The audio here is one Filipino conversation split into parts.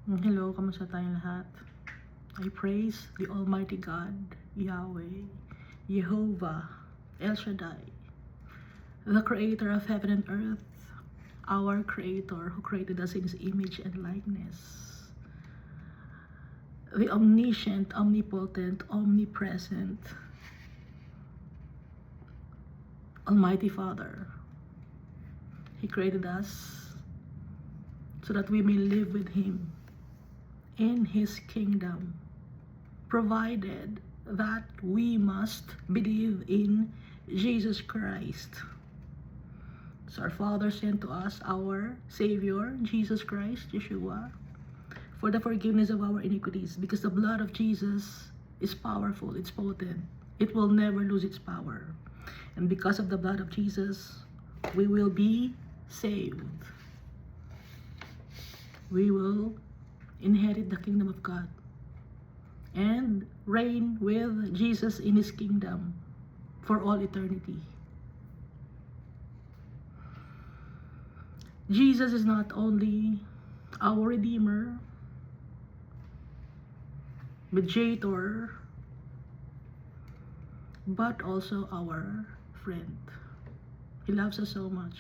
Hello, kamusta tayong lahat? I praise the Almighty God, Yahweh, Jehovah, El Shaddai, the Creator of heaven and earth, our Creator who created us in His image and likeness, the omniscient, omnipotent, omnipresent, Almighty Father. He created us so that we may live with Him in His kingdom, provided that we must believe in Jesus Christ. So our Father sent to us our Savior, Jesus Christ, Yeshua, for the forgiveness of our iniquities, because the blood of Jesus is powerful, it's potent. It will never lose its power. And because of the blood of Jesus, we will be saved. We will inherit the kingdom of God and reign with Jesus in His kingdom for all eternity. Jesus is not only our Redeemer, Mediator, but also our friend. He loves us so much,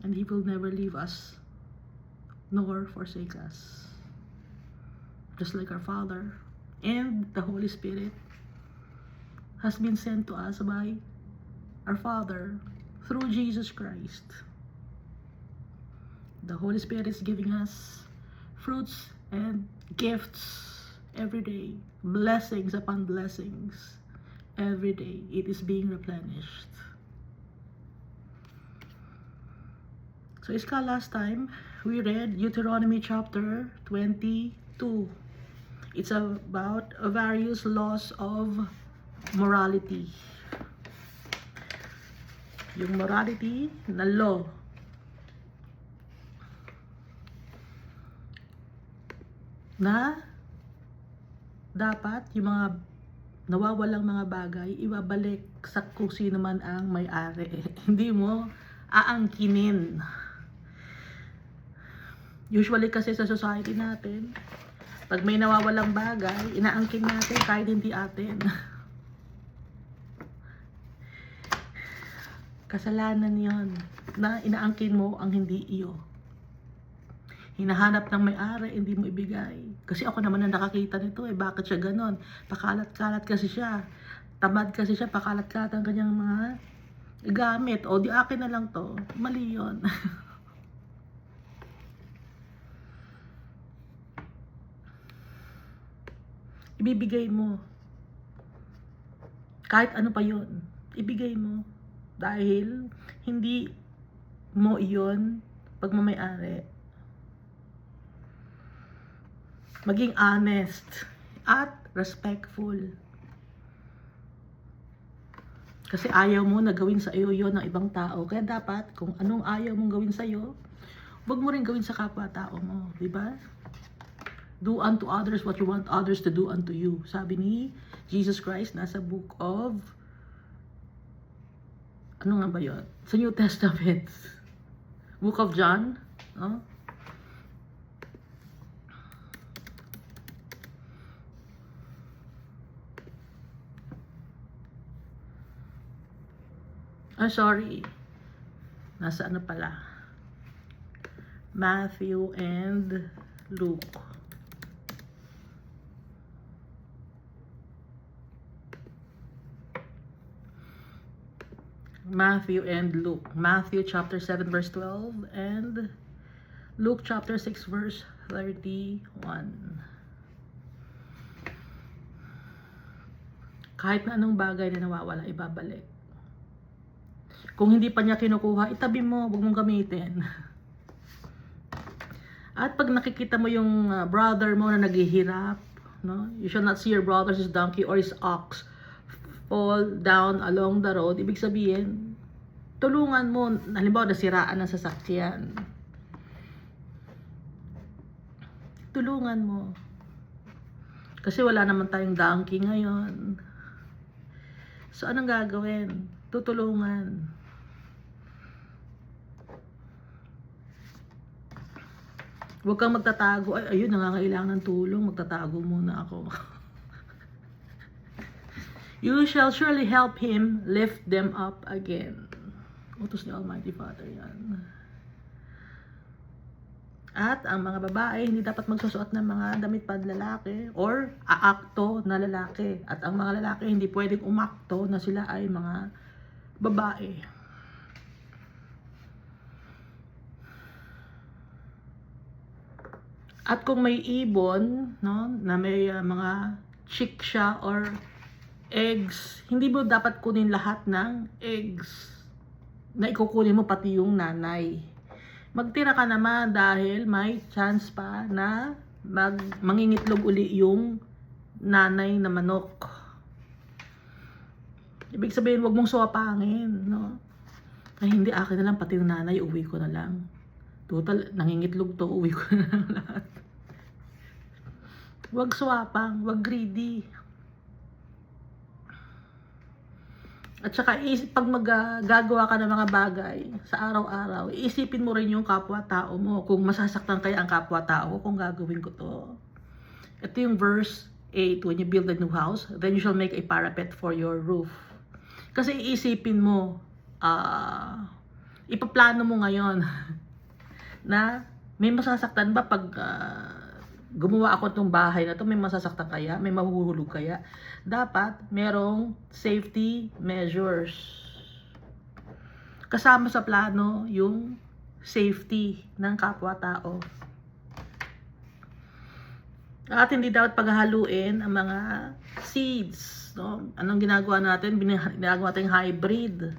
and He will never leave us nor forsake us. Just like our Father and the Holy Spirit has been sent to us by our Father through Jesus Christ. The Holy Spirit is giving us fruits and gifts every day, blessings upon blessings. Every day it is being replenished. So last time we read Deuteronomy chapter 22. It's about various laws of morality. Yung morality na law na dapat yung mga nawawalang mga bagay ibabalik sa kung sino man ang may-ari. Hindi mo aangkinin. Usually kasi sa society natin, pag may nawawalang bagay, inaangkin natin kahit hindi atin. Kasalanan yon na inaangkin mo ang hindi iyo. Hinahanap ng may-ari, hindi mo ibigay. Kasi ako naman ang nakakita nito bakit siya ganon? Pakalat-kalat kasi siya. Tamad kasi siya, pakalat-kalat ang kanyang mga gamit. O di akin na lang to. Mali yun. Ibibigay mo. Kahit ano pa yun, ibigay mo. Dahil hindi mo iyon pagmamay-ari. Maging honest at respectful. Kasi ayaw mo na gawin sa iyo yon ng ibang tao. Kaya dapat, kung anong ayaw mong gawin sa iyo, huwag mo rin gawin sa kapwa-tao mo. Diba? Do unto others what you want others to do unto you. Sabi ni Jesus Christ, nasa book of, ano nga ba yun? Sa New Testament. Book of John. No? Sorry. Nasa ano pala? Matthew and Luke. Matthew and Luke. Matthew chapter 7 verse 12 and Luke chapter 6 verse 31. Kahit na anong bagay na nawawala, ibabalik. Kung hindi pa niya kinukuha, itabi mo, huwag mong gamitin. At pag nakikita mo yung brother mo na naghihirap, no? You shall not see your brother, his donkey or his ox fall down along the road. Ibig sabihin, tulungan mo. Halimbawa, nasiraan ng sasakyan. Tulungan mo. Kasi wala naman tayong donkey ngayon. So, anong gagawin? Tutulungan. Huwag kang magtatago. Ay, ayun, nangangailangan ng tulong. Magtatago muna ako. You shall surely help him lift them up again. Utos ni Almighty Father yan. At ang mga babae, hindi dapat magsusuot ng mga damit panlalaki or aakto na lalaki. At ang mga lalaki, hindi pwedeng umakto na sila ay mga babae. At kung may ibon, no, na may mga chick siya or eggs, hindi mo dapat kunin lahat ng eggs na ikukunin mo pati yung nanay. Magtira ka naman dahil may chance pa na mangingitlog uli yung nanay na manok. Ibig sabihin, wag mong suwapangin, no? Ay, hindi, akin na lang, pati yung nanay, uwi ko na lang. Total, nangingitlog to, uwi ko na lang lahat. Wag suwapang, wag greedy. At saka, pag gagawa ka ng mga bagay sa araw-araw, iisipin mo rin yung kapwa-tao mo. Kung masasaktan kaya ang kapwa-tao kung gagawin ko to. Ito yung verse 8, when you build a new house, then you shall make a parapet for your roof. Kasi iisipin mo, ipaplano mo ngayon na may masasaktan ba pag gumawa ako itong bahay na to, may masasaktan kaya, may mahuhulog kaya. Dapat merong safety measures. Kasama sa plano yung safety ng kapwa-tao. At hindi dapat paghahaluin ang mga seeds. No? Anong ginagawa natin? Ginagawa natin hybrid.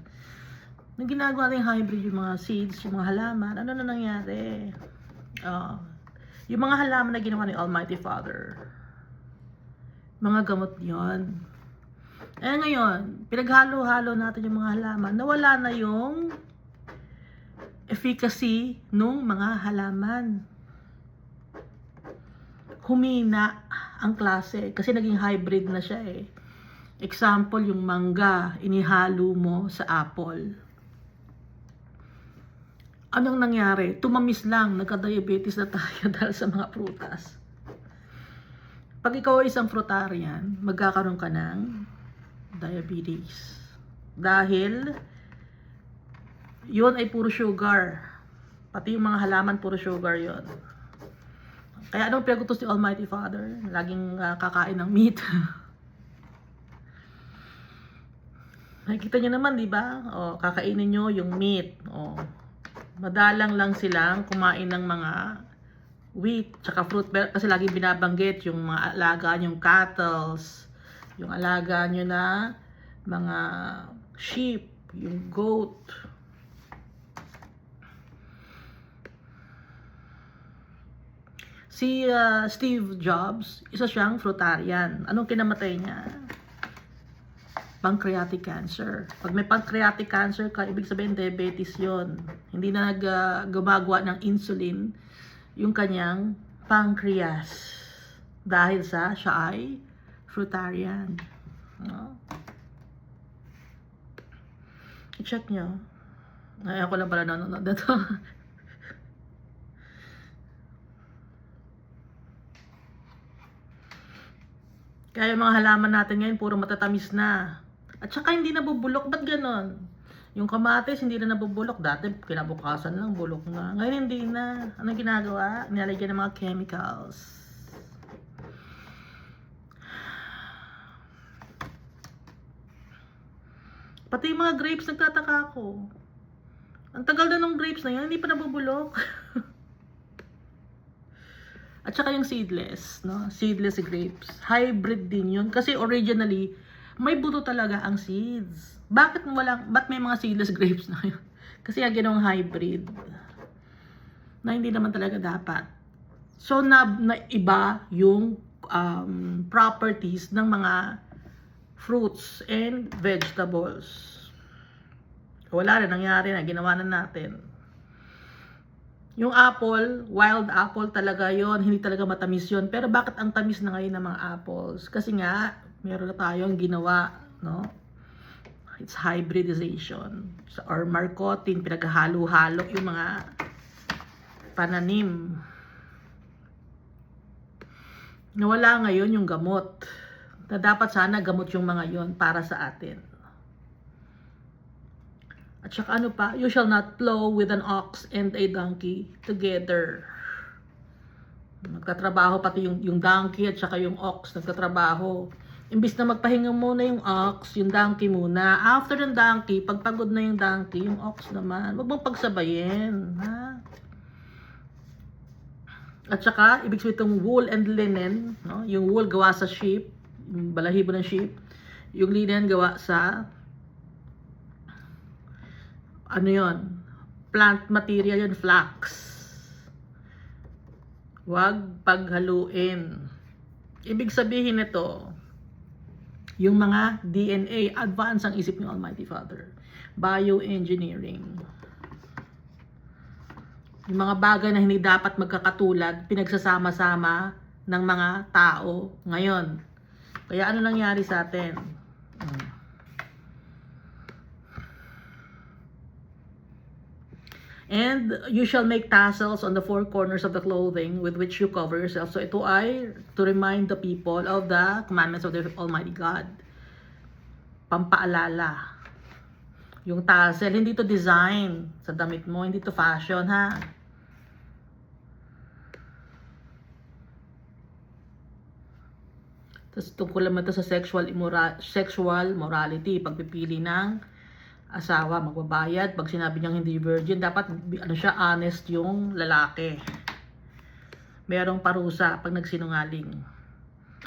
Nung ginagawa natin hybrid yung mga seeds, yung mga halaman, ano na nangyari? Yung mga halaman na ginawa ni Almighty Father, mga gamot yon. Eh ngayon, pinaghalo-halo natin yung mga halaman, nawala na yung efficacy nung mga halaman. Humina ang klase kasi naging hybrid na siya eh. Example, yung mangga, inihalo mo sa apple. Anong nangyari? Tumamis lang, nagka-diabetes na tayo dahil sa mga prutas. Pag ikaw ay isang fruitarian, magkakaroon ka ng diabetes. Dahil yun ay puro sugar. Pati yung mga halaman, puro sugar yun. Kaya anong pinagutos ni Almighty Father? Laging kakain ng meat. Nakikita nyo naman, di ba? O, kakainin nyo yung meat. O, madalang lang silang kumain ng mga wheat, tsaka fruit, kasi laging binabanggit yung mga alaga yung cattle, yung alaga nyo na mga sheep, yung goat. Si Steve Jobs, isa siyang fruitarian. Anong kinamatay niya? Pancreatic cancer. Pag may pancreatic cancer ka, ibig sabihin diabetes yon. Hindi na gumagawa ng insulin yung kanyang pancreas. Dahil siya ay fruitarian. No? I-check nyo. Ay, ako lang pala nanonood na to. Kaya yung mga halaman natin ngayon, puro matatamis na. At saka hindi nabubulok. Ba't ganon? Yung kamatis, hindi na nabubulok. Dati, kinabukasan lang, bulok na. Ngayon, hindi na. Anong ginagawa? Nilalagyan ng mga chemicals. Pati yung mga grapes, nagtataka ako. Ang tagal na ng grapes na yun, hindi pa nabubulok. At saka yung seedless, no? Seedless grapes. Hybrid din yun. Kasi originally, may buto talaga ang seeds. Ba't may mga seedless grapes na yun? Kasi yung ginawang hybrid. Na hindi naman talaga dapat. So, na iba yung properties ng mga fruits and vegetables. Wala na, nangyari na. Ginawa na natin. Yung apple, wild apple talaga yon, hindi talaga matamis yon. Pero bakit ang tamis na ngayon ng mga apples? Kasi nga, meron na tayong ginawa, no? It's hybridization. Or marketing, pinaghalo-halo yung mga pananim. nawala ngayon yung gamot. Na dapat sana gamot yung mga yon para sa atin. At saka ano pa, you shall not plow with an ox and a donkey together. Nagtatrabaho pati yung donkey at saka yung ox, nagtatrabaho. Imbis na magpahinga muna yung ox, yung donkey muna. After ng donkey, pagpagod na yung donkey, yung ox naman. Huwag mong pagsabayin, ha? At saka, ibig sabihin itong wool and linen, no? Yung wool gawa sa sheep, yung balahibo ng sheep. Yung linen gawa sa ano yon, plant material yun, flax. Huwag paghaluin. Ibig sabihin nito, yung mga DNA, advance ang isip ng Almighty Father. Bioengineering. Yung mga bagay na hindi dapat magkakatulad, pinagsasama-sama ng mga tao ngayon. Kaya ano nangyari sa atin? And you shall make tassels on the four corners of the clothing with which you cover yourself. So ito ay to remind the people of the commandments of the Almighty God. Pampaalala. Yung tassel, hindi to design sa damit mo, hindi to fashion, ha? Tapos tungkol naman ito sa sexual morality, pagpipili ng asawa, magbabayad. Pag sinabi niyang hindi virgin, dapat ano siya, honest yung lalaki. Merong parusa pag nagsinungaling.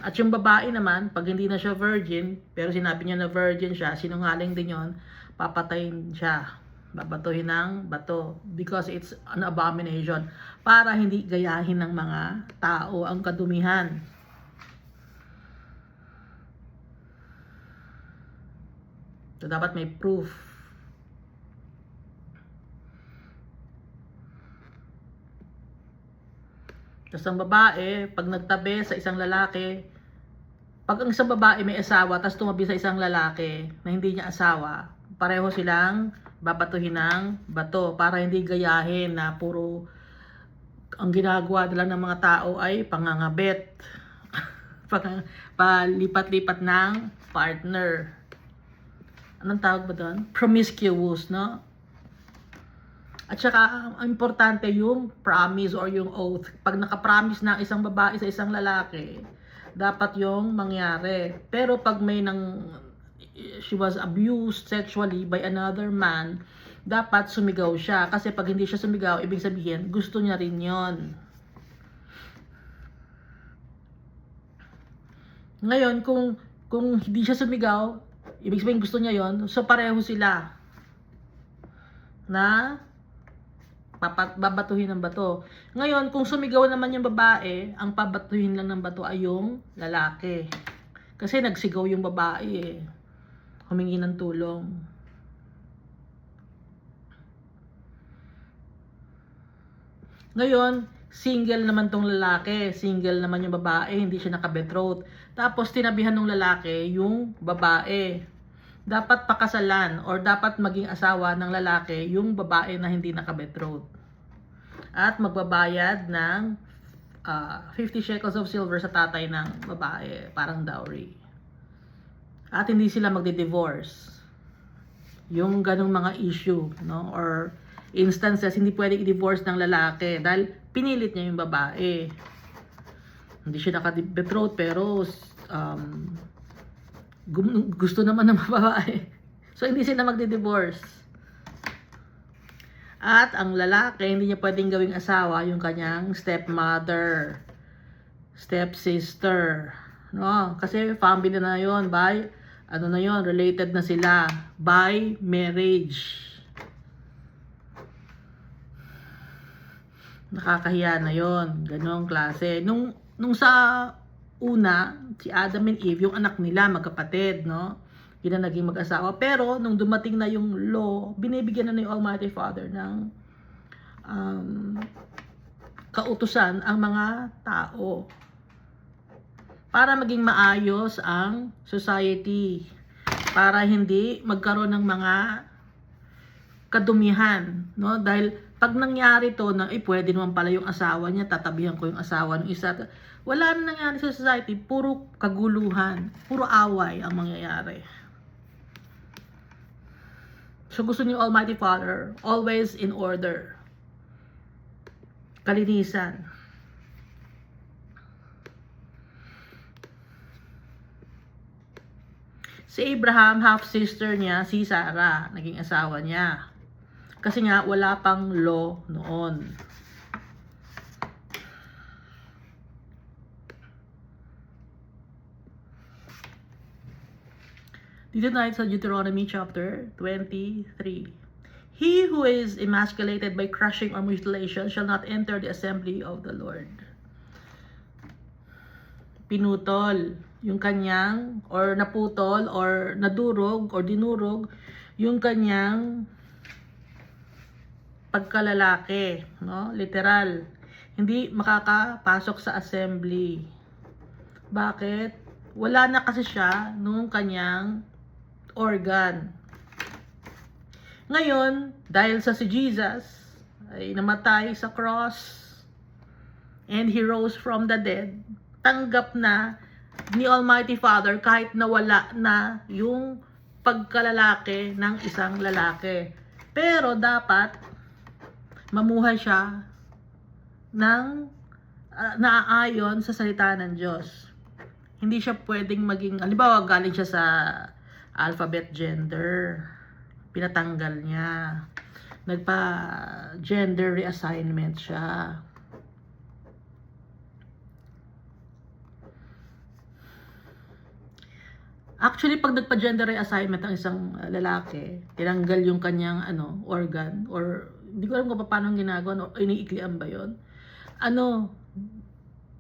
At yung babae naman, pag hindi na siya virgin, pero sinabi niya na virgin siya, sinungaling din yon, papatayin siya. Babatuhin ng bato. Because it's an abomination. Para hindi gayahin ng mga tao ang kadumihan. So, dapat may proof. Tapos ang babae, pag nagtabi sa isang lalaki, pag ang isang babae may asawa, tapos tumabi sa isang lalaki na hindi niya asawa, pareho silang babatuhin ng bato para hindi gayahin na puro ang ginagawa nila ng mga tao ay pangangabit. Palipat-lipat ng partner. Anong tawag ba doon? Promiscuous, no? At saka, ang importante yung promise or yung oath. Pag nakapromise na isang babae sa isang lalaki, dapat yung mangyari. Pero pag she was abused sexually by another man, dapat sumigaw siya. Kasi pag hindi siya sumigaw, ibig sabihin, gusto niya rin yon. Ngayon, kung hindi siya sumigaw, ibig sabihin gusto niya yon, so pareho sila na babatuhin ng bato. Ngayon, kung sumigaw naman yung babae, ang pabatuhin lang ng bato ay yung lalaki. Kasi nagsigaw yung babae humingi ng tulong. Ngayon, single naman tong lalaki, single naman yung babae, hindi siya naka-betrothed. Tapos tinabihan ng lalaki yung babae. Dapat pakasalan or dapat maging asawa ng lalaki yung babae na hindi naka-betrothed. At magbabayad ng 50 shekels of silver sa tatay ng babae, parang dowry. At hindi sila magdi-divorce. Yung ganong mga issue, no? Or instances, hindi pwedeng i-divorce ng lalaki dahil pinilit niya yung babae. Hindi siya naka-betrothed pero gusto naman ng babae. So, hindi sila magdi-divorce. At ang lalaki, hindi niya pwedeng gawing asawa yung kanyang stepmother, stepsister. No? Kasi family na yon by, related na sila by marriage. Nakakahiya na yon, ganong klase. Nung sa una, si Adam and Eve, yung anak nila, magkapatid, no? Yun na naging mag-asawa. Pero, nung dumating na yung law, binibigyan na yung Almighty Father ng kautusan ang mga tao para maging maayos ang society. Para hindi magkaroon ng mga kadumihan, no? Dahil Pag nangyari to na, pwede naman pala yung asawa niya, tatabihan ko yung asawa ng isa. Wala na nangyari sa society, puro kaguluhan, puro away ang mangyayari. So gusto ni Almighty Father, always in order. Kalinisan. Si Abraham, half-sister niya, si Sarah, naging asawa niya. Kasi nga, wala pang law noon. Dito tayo sa Deuteronomy chapter 23. He who is emasculated by crushing or mutilation shall not enter the assembly of the Lord. Pinutol yung kanyang, or naputol, or nadurog, or dinurog, yung kanyang pagkalalaki, no? Literal. Hindi makakapasok sa assembly. Bakit? Wala na kasi siya nung kanyang organ. Ngayon, dahil sa si Jesus ay namatay sa cross and He rose from the dead, tanggap na ni Almighty Father kahit nawala na yung pagkalalaki ng isang lalaki. Pero dapat mamuhay siya ng naaayon sa salita ng Diyos. Hindi siya pwedeng maging, halimbawa galing siya sa alphabet gender, pinatanggal niya, nagpa-gender reassignment siya. Actually, pag nagpa-gender reassignment ang isang lalaki, tinanggal yung kanyang organ, or hindi ko alam kung paano ginagawa, o iniiklian ba yun?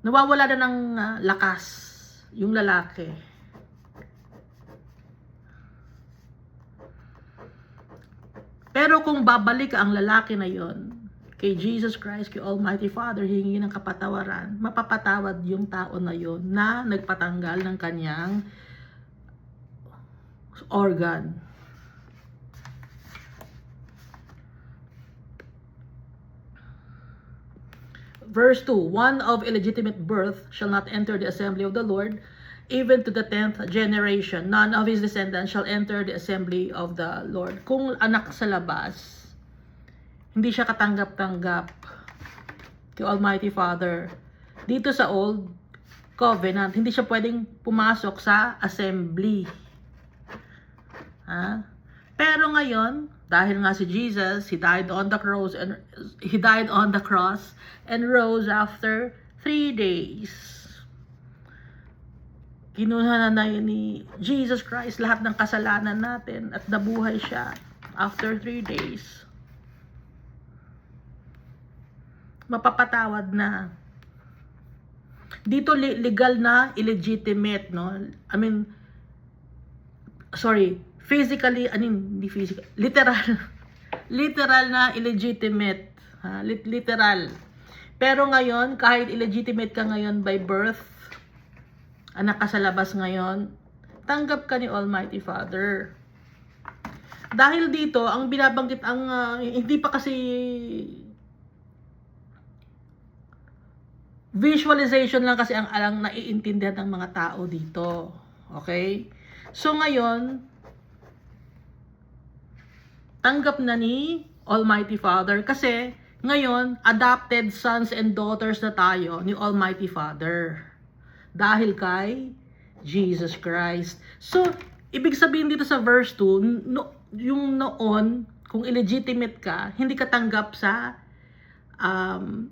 Nawawala na ng lakas yung lalaki. Pero kung babalik ang lalaki na yon kay Jesus Christ, kay Almighty Father, hingi ng kapatawaran, mapapatawad yung tao na yon na nagpatanggal ng kanyang organ. Verse 2, one of illegitimate birth shall not enter the assembly of the Lord, even to the 10th generation. None of his descendants shall enter the assembly of the Lord. Kung anak sa labas, hindi siya katanggap-tanggap kay Almighty Father. Dito sa Old Covenant, hindi siya pwedeng pumasok sa assembly. Pero ngayon, dahil nga si Jesus, He died on the cross and rose after 3 days. Kinuha na ni Jesus Christ lahat ng kasalanan natin at nabuhay siya after 3 days. Mapapatawad na. Dito legal na illegitimate, no? Physically, hindi physical, literal na illegitimate, literal. Pero ngayon, kahit illegitimate ka ngayon by birth, anak ka sa labas ngayon, tanggap ka ni Almighty Father. Dahil dito, ang binabanggit, hindi pa kasi visualization lang kasi ang alang naiintindihan ng mga tao dito. Okay? So ngayon, tanggap na ni Almighty Father kasi ngayon, adopted sons and daughters na tayo ni Almighty Father. Dahil kay Jesus Christ. So, ibig sabihin dito sa verse 2, yung noon, kung illegitimate ka, hindi ka tanggap sa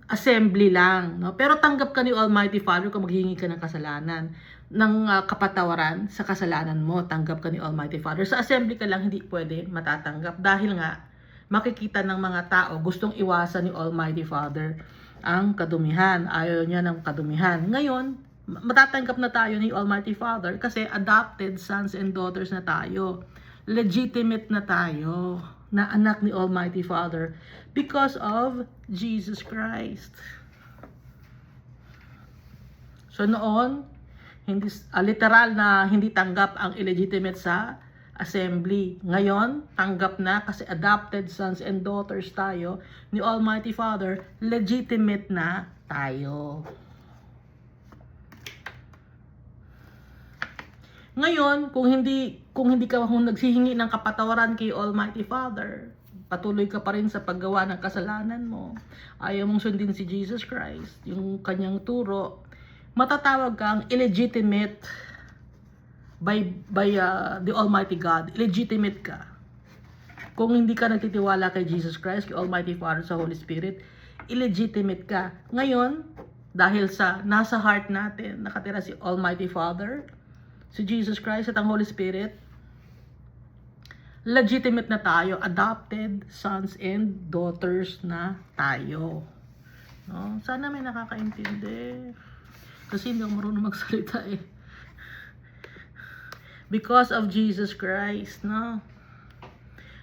assembly lang. No? Pero tanggap ka ni Almighty Father kung maghihingi ka ng kasalanan, ng kapatawaran sa kasalanan mo, tanggap ka ni Almighty Father. Sa assembly ka lang, hindi pwede matatanggap. Dahil nga, makikita ng mga tao, gustong iwasan ni Almighty Father ang kadumihan. Ayaw niya ng kadumihan. Ngayon, matatanggap na tayo ni Almighty Father kasi adopted sons and daughters na tayo. Legitimate na tayo na anak ni Almighty Father because of Jesus Christ. So noon, hindi literal na hindi tanggap ang illegitimate sa assembly. Ngayon, tanggap na kasi adopted sons and daughters tayo ni Almighty Father, legitimate na tayo. Ngayon, kung hindi ka nagsihingi ng kapatawaran kay Almighty Father, patuloy ka pa rin sa paggawa ng kasalanan mo, ayaw mong sundin si Jesus Christ, yung kanyang turo, matatawag kang illegitimate by the Almighty God. Illegitimate ka. Kung hindi ka nagtitiwala kay Jesus Christ, kay Almighty Father, sa Holy Spirit, illegitimate ka. Ngayon, dahil sa nasa heart natin, nakatira si Almighty Father, si Jesus Christ at ang Holy Spirit, legitimate na tayo, adopted sons and daughters na tayo. No? Sana may nakakaintindi. Kasi hindi ako marunong magsalita eh. Because of Jesus Christ, no?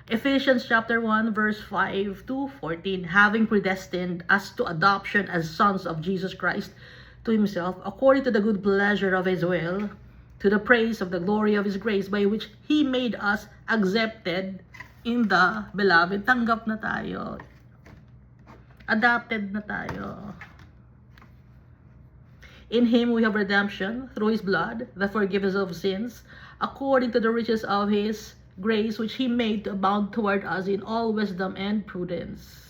Ephesians chapter 1 verse 5 to 14, having predestined us to adoption as sons of Jesus Christ to himself, according to the good pleasure of his will, to the praise of the glory of his grace, by which he made us accepted in the beloved. Tanggap na tayo. Adopted na tayo. In him we have redemption through his blood, the forgiveness of sins, according to the riches of his grace, which he made to abound toward us in all wisdom and prudence.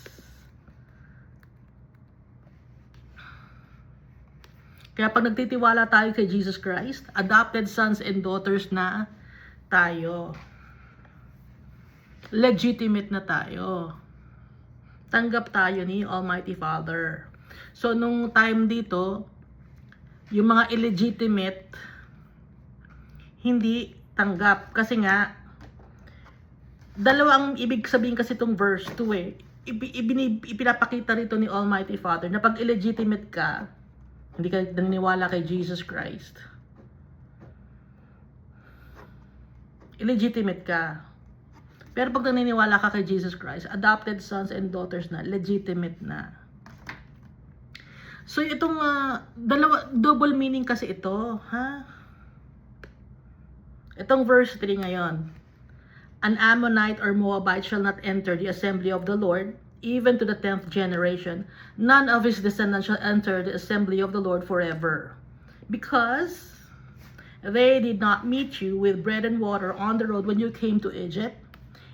Kaya pag nagtitiwala tayo kay Jesus Christ, adopted sons and daughters na tayo. Legitimate na tayo. Tanggap tayo ni Almighty Father. So, nung time dito, yung mga illegitimate, hindi tanggap. Kasi nga, dalawang ibig sabihin kasi itong verse 2 eh. Ipinapakita rito ni Almighty Father na pag illegitimate ka, hindi ka naniniwala kay Jesus Christ, illegitimate ka. Pero pag naniniwala ka kay Jesus Christ, adopted sons and daughters na, legitimate na. So itong double meaning kasi ito, ha? Itong verse 3 ngayon. An Ammonite or Moabite shall not enter the assembly of the Lord, even to the 10th generation. None of his descendants shall enter the assembly of the Lord forever, because they did not meet you with bread and water on the road when you came to Egypt,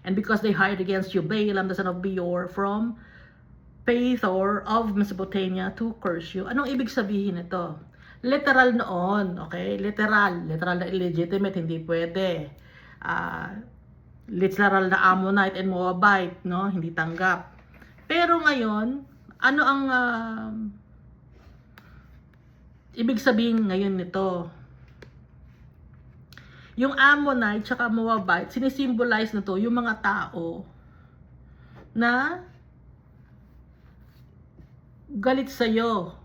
and because they hired against you Balaam the son of Beor from Pethor of Mesopotamia to curse you. Anong ibig sabihin nito? Literal noon, okay? Literal na illegitimate, hindi pwede. Literal na Ammonite and Moabite, no? Hindi tanggap. Pero ngayon, ano ang ibig sabihin ngayon nito? Yung Ammonite tsaka Moabite, sinisimbolize na to yung mga tao na galit sa'yo.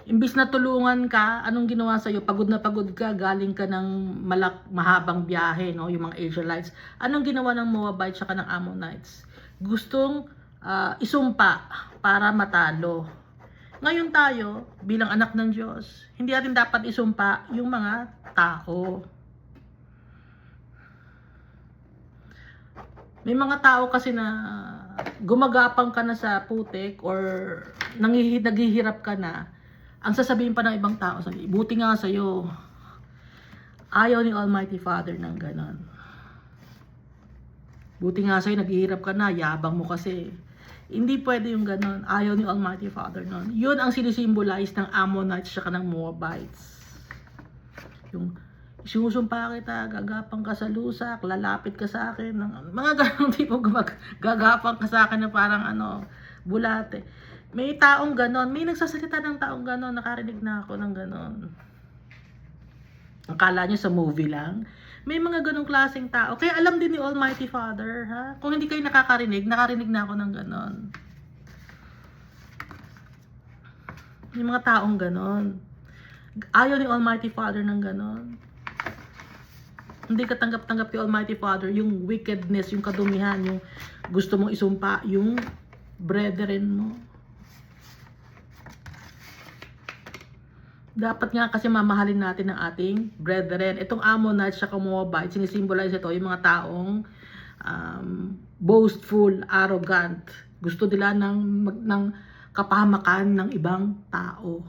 Imbis na tulungan ka, anong ginawa sa'yo? Pagod na pagod ka, galing ka ng mahabang biyahe, no? Yung mga Israelites. Anong ginawa ng Moabites saka ng Ammonites? Gustong isumpa para matalo. Ngayon tayo, bilang anak ng Diyos, hindi natin dapat isumpa yung mga tao. May mga tao kasi na gumagapang ka na sa putik or naghihirap ka na, ang sasabihin pa ng ibang tao, buti nga sa'yo. Ayaw ni Almighty Father ng ganon. Buti nga sa'yo, naghihirap ka na, yabang mo kasi. Hindi pwede yung ganon. Ayaw ni Almighty Father nun. Yun ang sinisimbolize ng Ammonites at ng Moabites. Yung isusumpa kita, gagapang ka sa lusak, lalapit ka sa akin, mga ganong tipo, gagapang ka sa akin na parang bulate. May taong ganon, may nagsasalita ng taong ganon, nakarinig na ako ng ganon. Akala nyo sa movie lang. May mga ganong klaseng tao. Kaya alam din ni Almighty Father, ha? Kung hindi kayo nakarinig na ako ng ganon. May mga taong ganon. Ayaw ni Almighty Father ng ganon. Hindi ka tanggap-tanggap kay Almighty Father yung wickedness, yung kadumihan, yung gusto mong isumpa, yung brethren mo. Dapat nga kasi mamahalin natin ang ating brethren. Itong Ammonites at Moabites, sinisimbolize ito yung mga taong boastful, arrogant. Gusto nila ng kapahamakan ng ibang tao.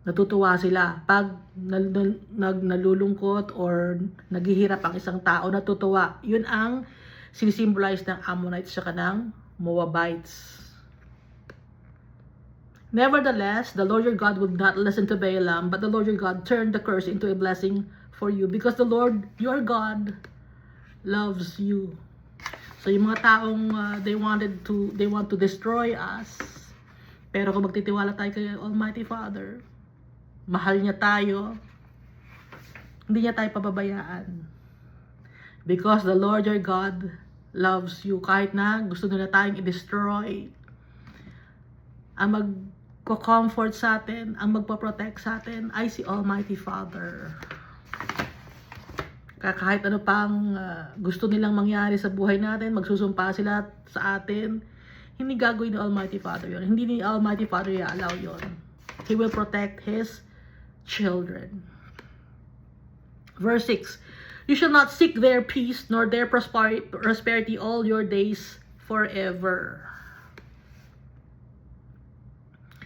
Natutuwa sila pag nalulungkot or naghihirap ang isang tao, natutuwa. Yun ang sinisimbolize ng Ammonites at ng Moabites. Nevertheless, the Lord your God would not listen to Balaam, but the Lord your God turned the curse into a blessing for you, because the Lord your God loves you. So yung mga taong they want to destroy us, pero kung magtitiwala tayo kay Almighty Father, mahal niya tayo, hindi niya tayo pababayaan. Because the Lord your God loves you. Kahit na gusto nila tayong i-destroy, ang magko-comfort sa atin, ang magpo-protect sa atin ay si Almighty Father. Kahit ano pang gusto nilang mangyari sa buhay natin, magsusumpa sila sa atin, hindi gagawin ni Almighty Father yon. Hindi ni Almighty Father i-allow yon. He will protect His children. Verse 6, you shall not seek their peace nor their prosperity all your days forever.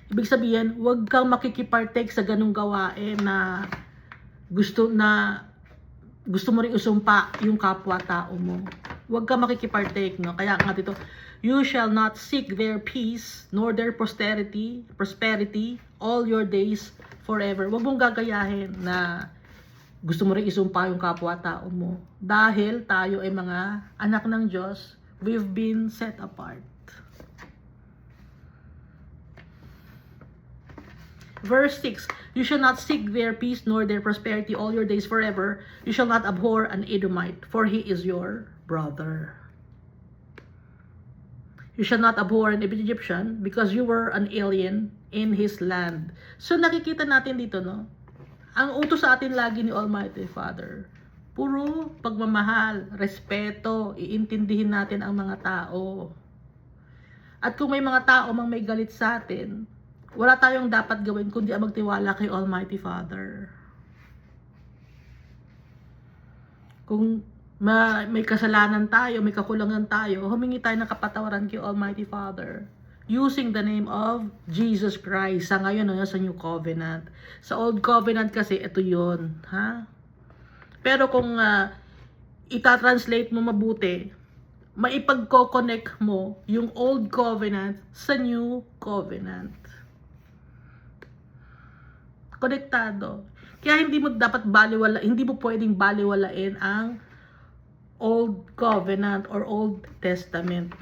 Ibig sabihin, huwag kang makikipartake sa ganung gawain na gusto mo rin usumpa yung kapwa-tao mo. Huwag kang makikipartake, no? Kaya nga dito, you shall not seek their peace nor their prosperity all your days forever. Huwag mong gagayahin na gusto mo rin isumpa yung kapwa-tao mo. Dahil tayo ay mga anak ng Diyos, we've been set apart. Verse 6, you shall not seek their peace nor their prosperity all your days forever. You shall not abhor an Edomite, for he is your brother. You shall not abhor an Egyptian, because you were an alien in his land. So nakikita natin dito, no? Ang utos sa atin lagi ni Almighty Father, puro pagmamahal, respeto, iintindihin natin ang mga tao. At kung may mga tao mang may galit sa atin, wala tayong dapat gawin kundi ang magtiwala kay Almighty Father. Kung may kasalanan tayo, may kakulangan tayo, humingi tayo ng kapatawaran kay Almighty Father using the name of Jesus Christ. Sa ngayon, sa New Covenant. Sa Old Covenant kasi, ito yun. Ha? Pero kung itatranslate mo mabuti, maipagko-connect mo yung Old Covenant sa New Covenant. Konektado. Kaya hindi mo dapat hindi mo pwedeng baliwalain ang Old Covenant or Old Testament.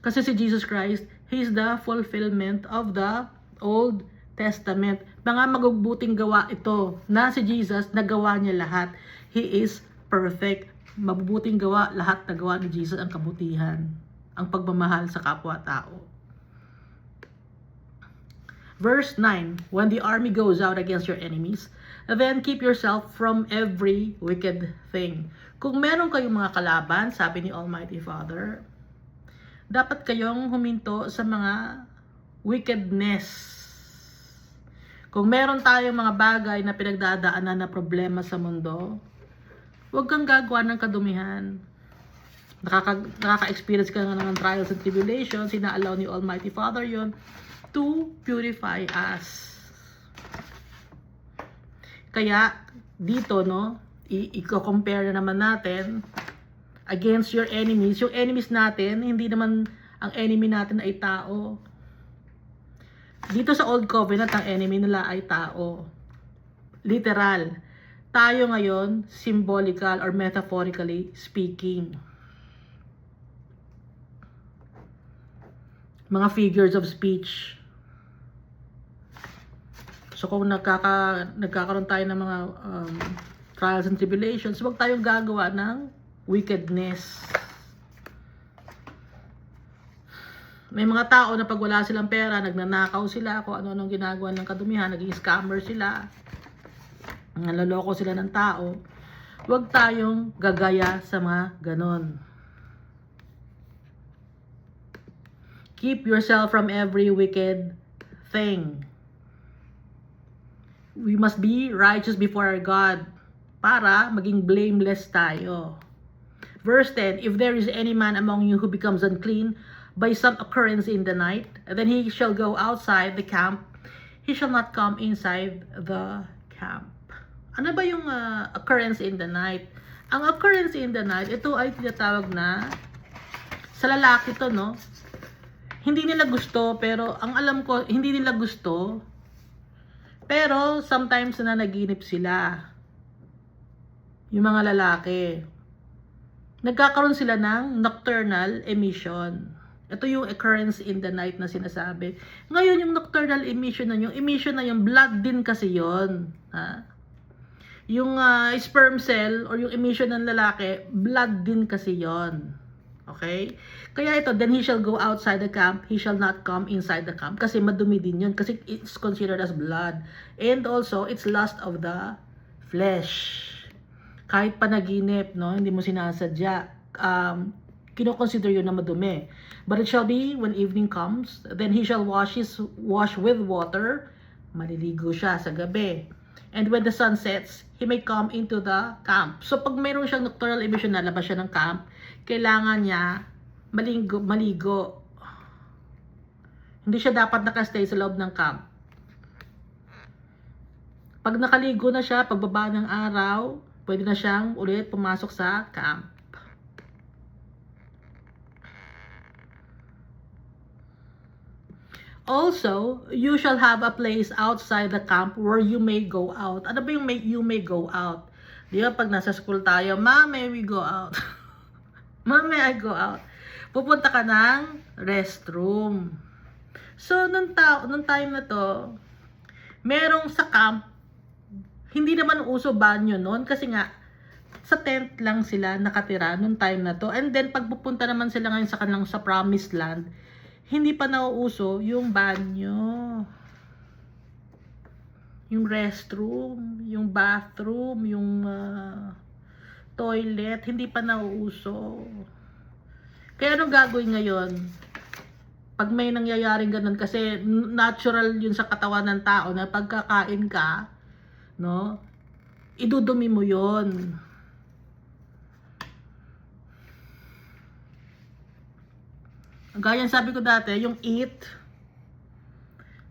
Kasi si Jesus Christ, He is the fulfillment of the Old Testament. Mga magubuting gawa ito na si Jesus, nagawa niya lahat. He is perfect. Mabubuting gawa, lahat na gawa ni Jesus ang kabutihan. Ang pagmamahal sa kapwa-tao. Verse 9, when the army goes out against your enemies, then keep yourself from every wicked thing. Kung meron kayong mga kalaban, sabi ni Almighty Father, dapat kayong huminto sa mga wickedness. Kung meron tayong mga bagay na pinagdadaanan na problema sa mundo, huwag kang gagawa ng kadumihan. Nakaka-experience ka ng trials and tribulations, sinaalaw ni Almighty Father yon to purify us. Kaya dito, no, i-compare na naman natin against your enemies. Yung enemies natin, hindi naman ang enemy natin ay tao. Dito sa Old Covenant, ang enemy nila ay tao. Literal. Tayo ngayon, symbolical or metaphorically speaking. Mga figures of speech. So kung nagkakaroon tayo ng mga trials and tribulations, huwag tayong gagawa ng wickedness. May mga tao na pag wala silang pera, nagnanakaw sila, kung ano-anong ginagawa ng kadumihan, naging scammer sila, naloloko sila ng tao. Huwag tayong gagaya sa mga ganon. Keep yourself from every wicked thing. We must be righteous before our God para maging blameless tayo. Verse 10, if there is any man among you who becomes unclean by some occurrence in the night, then he shall go outside the camp. He shall not come inside the camp. Ano ba yung occurrence in the night? Ang occurrence in the night, ito ay tinatawag na, sa lalaki to, no? Hindi nila gusto, pero ang alam ko, hindi nila gusto, pero sometimes nanaginip sila. Yung mga lalaki. Nagkakaroon sila ng nocturnal emission. Ito yung occurrence in the night na sinasabi. Ngayon, yung nocturnal emission na yung blood din kasi yon. Ha? Yung sperm cell or yung emission ng lalaki, blood din kasi yon. Okay? Kaya ito, then he shall go outside the camp, he shall not come inside the camp. Kasi madumi din yun. Kasi it's considered as blood. And also, it's lust of the flesh. Kahit panaginip, no, hindi mo sinasadya, kino-consider yun na madumi. But it shall be, when evening comes, then he shall wash with water, maliligo siya sa gabi. And when the sun sets, he may come into the camp. So pag mayroon siyang nocturnal emission, nalabas siya ng camp, kailangan niya maligo. Hindi siya dapat nakastay sa loob ng camp. Pag nakaligo na siya, pagbaba ng araw, pwede na siyang ulit pumasok sa camp. Also, you shall have a place outside the camp where you may go out. Ano ba yung you may go out? Di ba pag nasa school tayo, Ma, may we go out? Ma, may I go out? Pupunta ka ng restroom. So, nung time na to, merong sa camp, hindi naman uso banyo noon kasi nga sa tent lang sila nakatira nung time na to. And then pag pupunta naman sila ngayon sa kanilang sa promised land, hindi pa nauuso yung banyo. Yung restroom, yung bathroom, yung toilet, hindi pa nauuso. Kaya anong gagawin ngayon? Pag may nangyayaring ganun, kasi natural yun sa katawan ng tao na pagkakain ka, no? Idudumi mo 'yon. Gaya sabi ko dati, yung eat.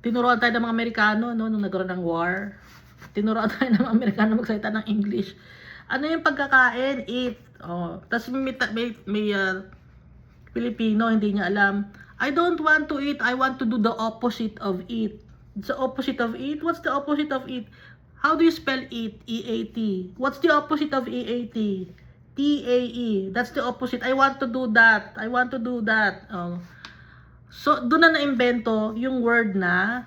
Tinuruan tayo ng mga Amerikano, no, nung nagkaroon ng war. Tinuruan tayo ng mga Amerikano magsalita ng English. Ano yung pagkakain? Eat. Oh, tapos may Pilipino hindi niya alam. I don't want to eat. I want to do the opposite of eat. The opposite of eat? What's the opposite of eat? How do you spell eat? E-A-T. What's the opposite of E-A-T? T-A-E. That's the opposite. I want to do that. I want to do that. Oh. So, doon na na-invento yung word na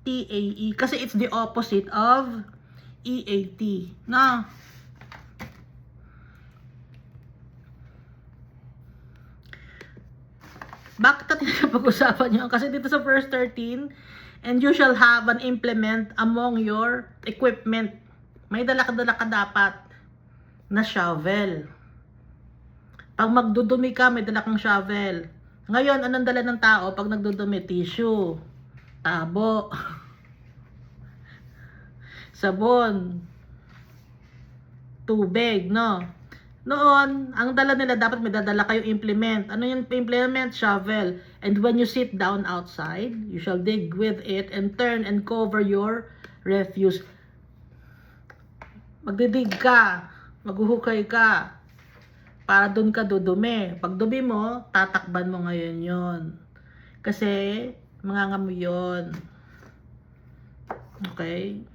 T-A-E. Kasi it's the opposite of E-A-T. Na. Bakit natin pag-usapan yun? Kasi dito sa verse 13, and you shall have an implement among your equipment. May dala-dala ka dapat na shovel. Pag magdudumi ka, may dala kang shovel. Ngayon, anong dala ng tao pag nagdudumi? Tissue, tabo, sabon, tubig, no? Noon, ang dala nila, dapat may dadala kayong implement. Ano yung implement? Shovel. And when you sit down outside, you shall dig with it and turn and cover your refuse. Magdidig ka, maghuhukay ka, para dun ka dudumi. Pag dumi mo, tatakban mo ngayon yon. Kasi, mangangamoy yun. Okay?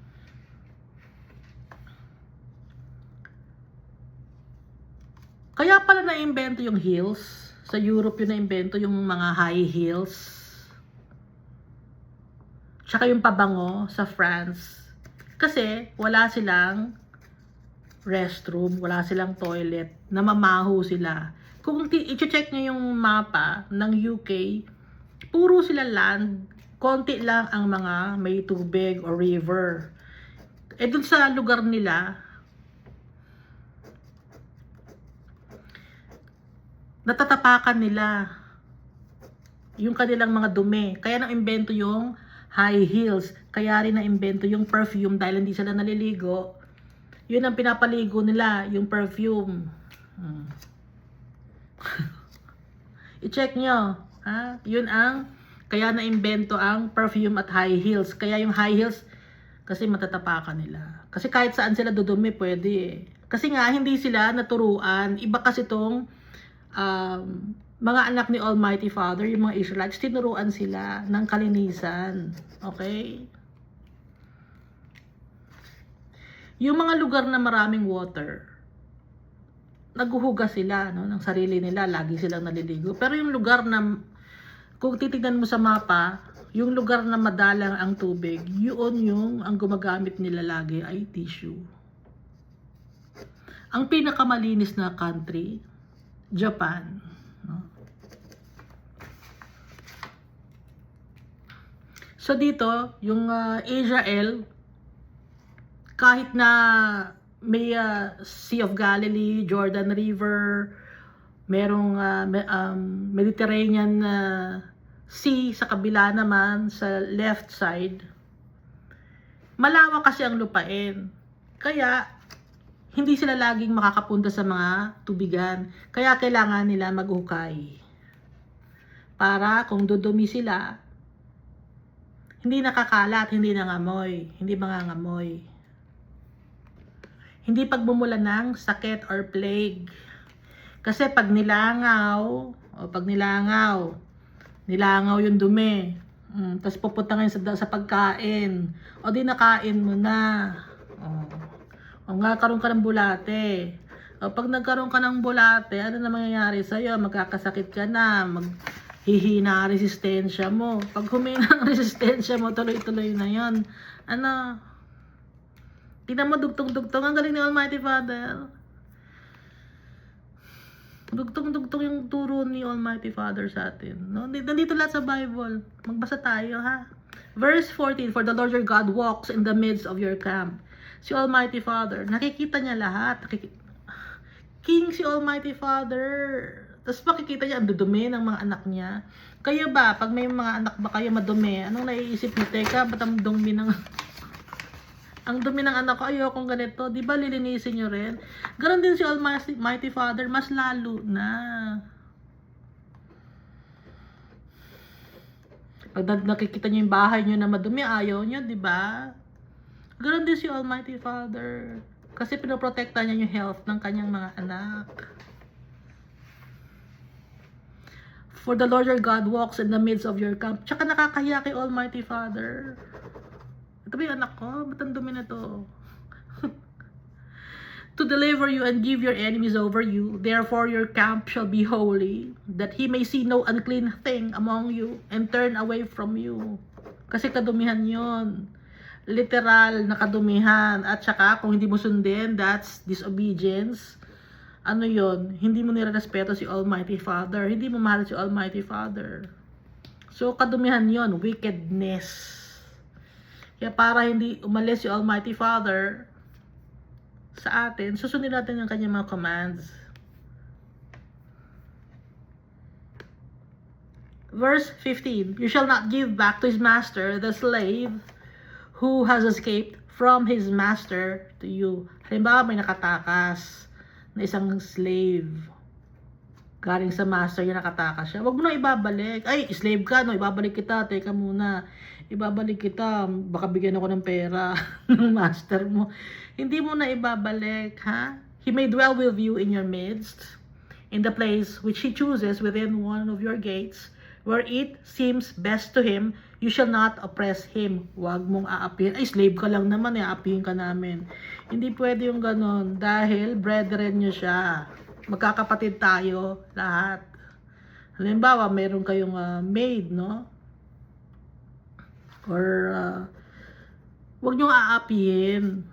Kaya pala na-invento yung heels. Sa Europe yun na-invento yung mga high heels. Tsaka yung pabango sa France. Kasi wala silang restroom, wala silang toilet. Namamaho sila. Kung i-check nyo yung mapa ng UK, puro sila land. Konti lang ang mga may tubig or river. Eh dun sa lugar nila, natatapakan nila yung kanilang mga dumi. Kaya na-imbento yung high heels. Kaya rin na-imbento yung perfume dahil hindi sila naliligo. Yun ang pinapaligo nila, yung perfume. I-check nyo. Ha? Yun ang, kaya na-imbento ang perfume at high heels. Kaya yung high heels, kasi matatapakan nila. Kasi kahit saan sila dudumi, pwede eh. Kasi nga, hindi sila naturuan. Iba kasi tong mga anak ni Almighty Father, yung mga Israelites, tinuruan sila ng kalinisan. Okay? Yung mga lugar na maraming water, naghuhugas sila ng sarili nila, lagi silang naliligo. Pero yung lugar na, kung titignan mo sa mapa, yung lugar na madalang ang tubig, yun yung ang gumagamit nila lagi ay tissue. Ang pinakamalinis na country, Japan. No? So dito, yung Israel, kahit na may Sea of Galilee, Jordan River, merong Mediterranean Sea sa kabila naman, sa left side, malawak kasi ang lupain. Kaya, hindi sila laging makakapunta sa mga tubigan. Kaya kailangan nila maghukay. Para kung dudumi sila, hindi nakakalat, hindi nangamoy, hindi mangangamoy. Hindi pagbumulan ng sakit or plague. Kasi pag nilangaw yung dumi, tapos pupunta ngayon sa pagkain, o di nakain mo na, o nga karoon ka ng bulate, o pag nagkaroon ka ng bulate, ano na mangyayari sa'yo? Magkakasakit ka na, maghihina ang resistensya mo. Pag humina ang resistensya mo, tuloy-tuloy na yon. Ano? Tingnan mo, dugtong-dugtong. Ang galing ni Almighty Father. Dugtong-dugtong yung turo ni Almighty Father sa atin. No? Nandito lahat sa Bible. Magbasa tayo, ha? Verse 14, For the Lord your God walks in the midst of your camp. Si Almighty Father, nakikita niya lahat. King si Almighty Father. Tapos makikita niya ang dudumi ng mga anak niya. Kayo ba, pag may mga anak ba kayo madumi, anong naiisip niyo? Teka, ba't ang dumi ng... ang dumi ng anak ko, ayokong ganito. Di ba lilinisin nyo rin? Ganon din si Almighty Father, mas lalo na. Pag nakikita nyo yung bahay nyo na madumi, ayaw nyo, di ba? Ganon din si Almighty Father. Kasi pinoprotekta niya yung health ng kanyang mga anak. For the Lord your God walks in the midst of your camp. Tsaka nakakahiya kay Almighty Father. Ito ba yung anak ko? Ba't ang dumi na to? To deliver you and give your enemies over you. Therefore your camp shall be holy, that he may see no unclean thing among you, and turn away from you. Kasi kadumihan yon. Literal na kadumihan. At saka kung hindi mo sundin, that's disobedience. Ano yon? Hindi mo nirerespeto si Almighty Father. Hindi mo mahal si Almighty Father. So kadumihan yon, wickedness. Kaya para hindi umalis si Almighty Father sa atin, susundin natin ang kanyang mga commands. Verse 15, You shall not give back to his master the slave who has escaped from his master to you. Halimbawa, may nakatakas na isang slave. Galing sa master yung nakatakas siya. Huwag mo na ibabalik. Ay, slave ka, no? Ibabalik kita. Teka muna. Ibabalik kita. Baka bigyan ako ng pera ng master mo. Hindi mo na ibabalik, ha? He may dwell with you in your midst, in the place which he chooses within one of your gates, where it seems best to him. You shall not oppress him. Huwag mong aapihin. Ay, slave ka lang naman, aapihin ka namin. Hindi pwede yung ganon. Dahil brethren nyo siya. Magkakapatid tayo, lahat. Halimbawa, meron kayong maid, no? Or, huwag nyo aapihin.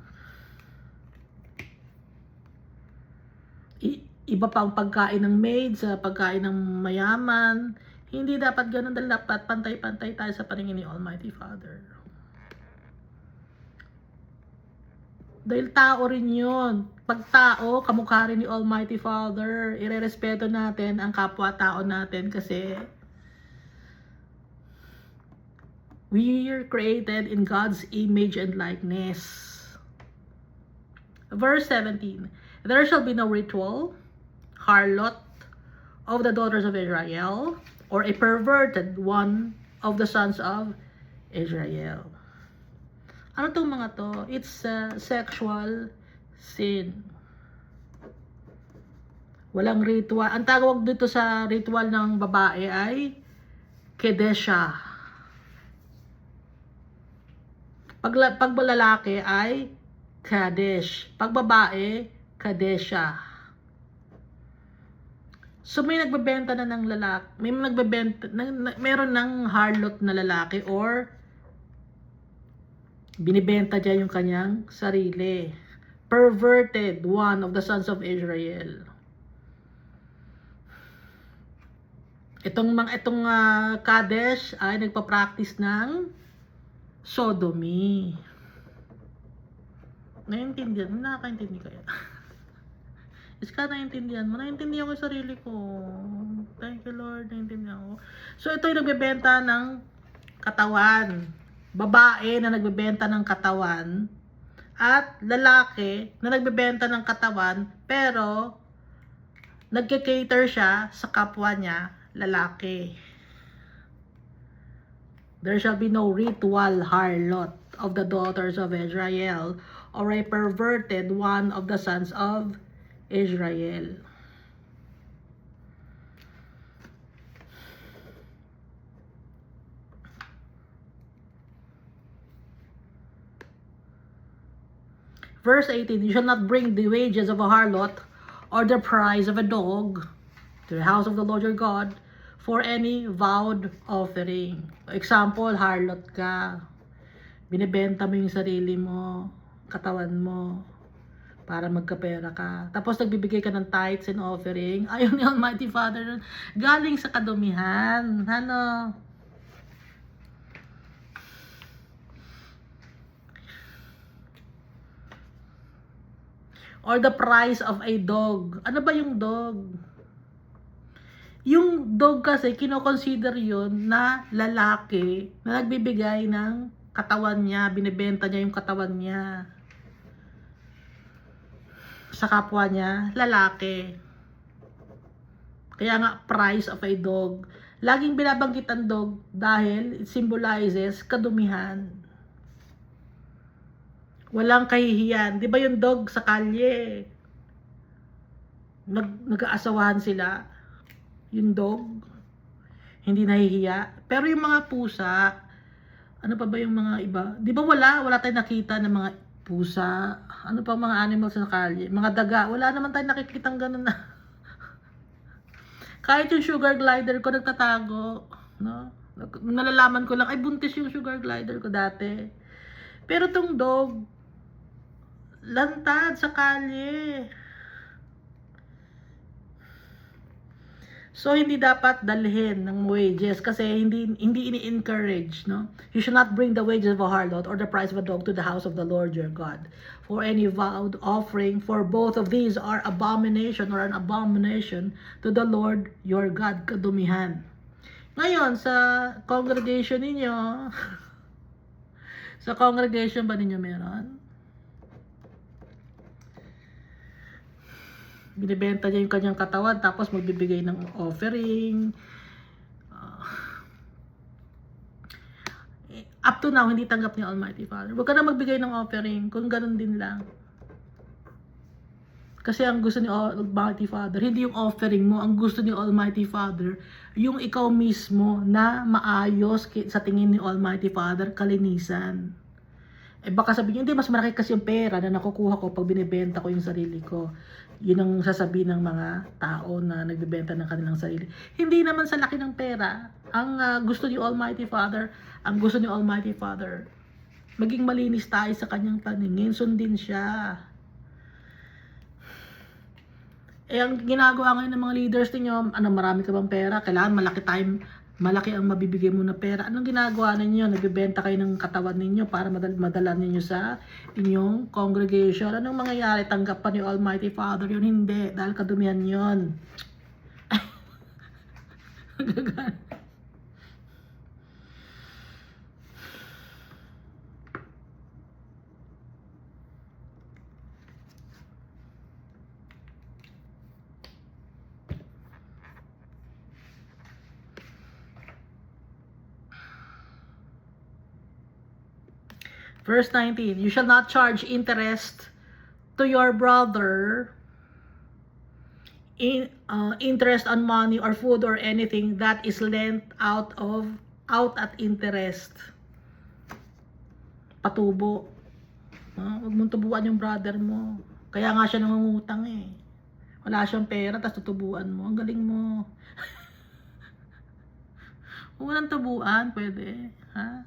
Iba pa ang pagkain ng maid sa pagkain ng mayaman. Hindi dapat ganun, dahil dapat pantay-pantay tayo sa paningin ni Almighty Father. Dahil tao rin yun. Pag tao, kamukha rin ni Almighty Father. Irerespeto natin ang kapwa-tao natin kasi We are created in God's image and likeness. Verse 17, there shall be no ritual, harlot of the daughters of Israel, or a perverted one of the sons of Israel. Ano tong mga to? It's sexual sin. Walang ritual. Ang tawag dito sa ritual ng babae ay kedesha. Pag lalaki ay kadesh. Pag babae, kadesha. So may nagbebenta na ng lalaki, meron ng harlot na lalaki or binibenta niya yung kanyang sarili. Perverted one of the sons of Israel. Itong Kadesh ay nagpa-practice ng sodomy. Naiintindihan mo? Nakakaintindi kaya? Iska, naiintindihan mo? Naiintindihan ko yung sarili ko. Thank you, Lord. Naiintindihan ko. So, ito yung nagbebenta ng katawan. Babae na nagbebenta ng katawan. At lalaki na nagbebenta ng katawan. Pero, nagke-cater siya sa kapwa niya, lalaki. There shall be no ritual harlot of the daughters of Israel, or a perverted one of the sons of Israel. Verse 18, you shall not bring the wages of a harlot or the price of a dog to the house of the Lord your God for any vowed offering. Example, harlot ka. Binibenta mo yung sarili mo, katawan mo, para magkapera ka. Tapos nagbibigay ka ng tithes and offering. Ayaw ni Almighty Father, galing sa kadumihan. Ano? Or the price of a dog. Ano ba yung dog? Yung dog kasi, kinoconsider yun na lalaki na nagbibigay ng katawan niya, binibenta niya yung katawan niya sa kapwa niya, lalaki. Kaya nga, price of a dog. Laging binabanggit ang dog dahil it symbolizes kadumihan. Walang kahihiyan. Di ba yung dog sa kalye? Nag-aasawahan sila. Yung dog, hindi nahihiya. Pero yung mga pusa, ano pa ba yung mga iba? Di ba wala tayong nakita ng mga pusa? Ano pa mga animals sa kalye? Mga daga, wala naman tayong nakikitang ganun na. Kahit yung sugar glider ko nagtatago, no? Nalalaman ko lang, ay buntis yung sugar glider ko dati. Pero tong dog, lantad sa kalye. So, hindi dapat dalhin ng wages kasi hindi ini-encourage, no? You should not bring the wages of a harlot or the price of a dog to the house of the Lord your God. For any vowed offering, for both of these are abomination or an abomination to the Lord your God. Kadumihan. Ngayon, sa congregation ninyo, sa congregation ba ninyo meron? Binibenta niya yung kanyang katawan tapos magbibigay ng offering. Up to now, hindi tanggap ni Almighty Father. Huwag ka na magbigay ng offering kung ganun din lang. Kasi ang gusto ni Almighty Father, hindi yung offering mo. Ang gusto ni Almighty Father, yung ikaw mismo na maayos sa tingin ni Almighty Father, kalinisan. Eh baka sabihin, hindi, mas malaki kasi yung pera na nakukuha ko pag binibenta ko yung sarili ko. Yun ang sasabihin ng mga tao na nagbibenta ng kanilang sarili. Hindi naman sa laki ng pera. Ang gusto ni Almighty Father, maging malinis tayo sa kanyang paningin. Sundin siya. Eh, ang ginagawa ngayon ng mga leaders ninyo, marami ka bang pera? Kailangan malaki ang mabibigay mo na pera. Anong ginagawa ninyo? Nagbibenta kayo ng katawan ninyo para madala ninyo sa inyong congregation. Anong mangyayari? Tanggap pa ni Almighty Father yun? Hindi. Dahil kadumihan yun. Verse 19, you shall not charge interest to your brother in interest on money or food or anything that is lent out at interest. Patubo. Huwag mong tubuan yung brother mo. Kaya nga siya nangungutang eh. Wala siyang pera, tapos tutubuan mo. Ang galing mo. Kung walang tubuan, pwede. Ha?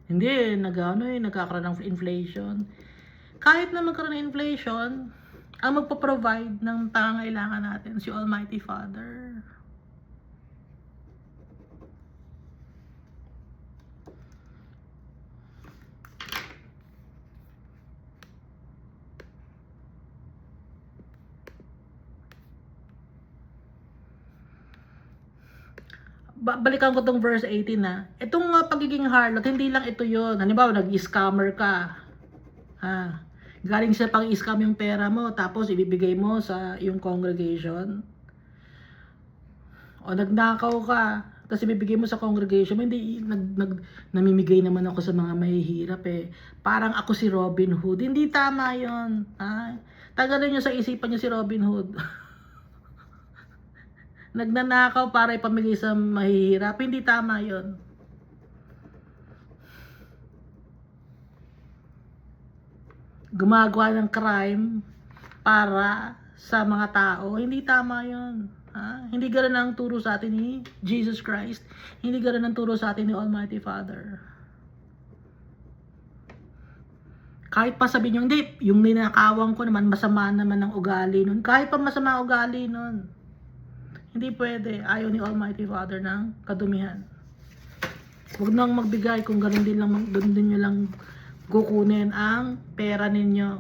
Hindi, nagkakaroon ng inflation. Kahit na magkaroon ng inflation, ang magpo-provide ng pangangailangan natin, si Almighty Father. Balikan ko tong verse 18 na. Itong pagiging harlot, hindi lang ito yun. Halimbawa, nag-scammer ka. Galing sa pang-scam yung pera mo, tapos ibibigay mo sa yung congregation. O nagnakaw ka, tapos ibibigay mo sa congregation. Hindi, namimigay naman ako sa mga mahihirap eh. Parang ako si Robin Hood. Hindi tama yun. Tagalin nyo sa isipan nyo si Robin Hood. Nagnanakaw para ipamigay sa mahihirap. Hindi tama yun. Gumagawa ng crime para sa mga tao. Hindi tama yun. Hindi ganoon ang turo sa atin ni Jesus Christ. Hindi ganoon ang turo sa atin ni Almighty Father. Kahit pa sabihin nyo, hindi, yung ninakawan ko naman, masama naman ang ugali nun. Kahit pa masama ang ugali nun. Hindi pwede. Ayaw ni Almighty Father ng kadumihan. Huwag nang magbigay kung ganoon din lang, doon din nyo lang kukunin ang pera ninyo.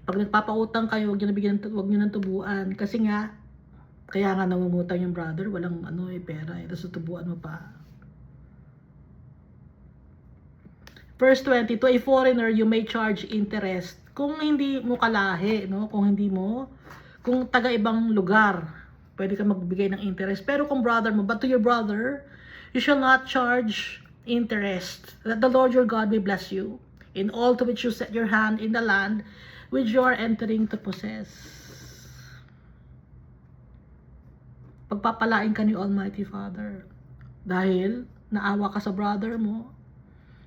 Pag nagpapautang kayo, huwag nyo nang tubuan. Kasi nga, kaya nga nangungutang yung brother, walang pera eh. Tapos tubuan mo pa. Verse 20, to a foreigner you may charge interest. Kung hindi mo kalahi, kung taga-ibang lugar, pwede ka magbigay ng interest. Pero kung brother mo, but to your brother, you shall not charge interest. That the Lord your God may bless you in all to which you set your hand in the land which you are entering to possess. Pagpapalain ka ni Almighty Father. Dahil naawa ka sa brother mo,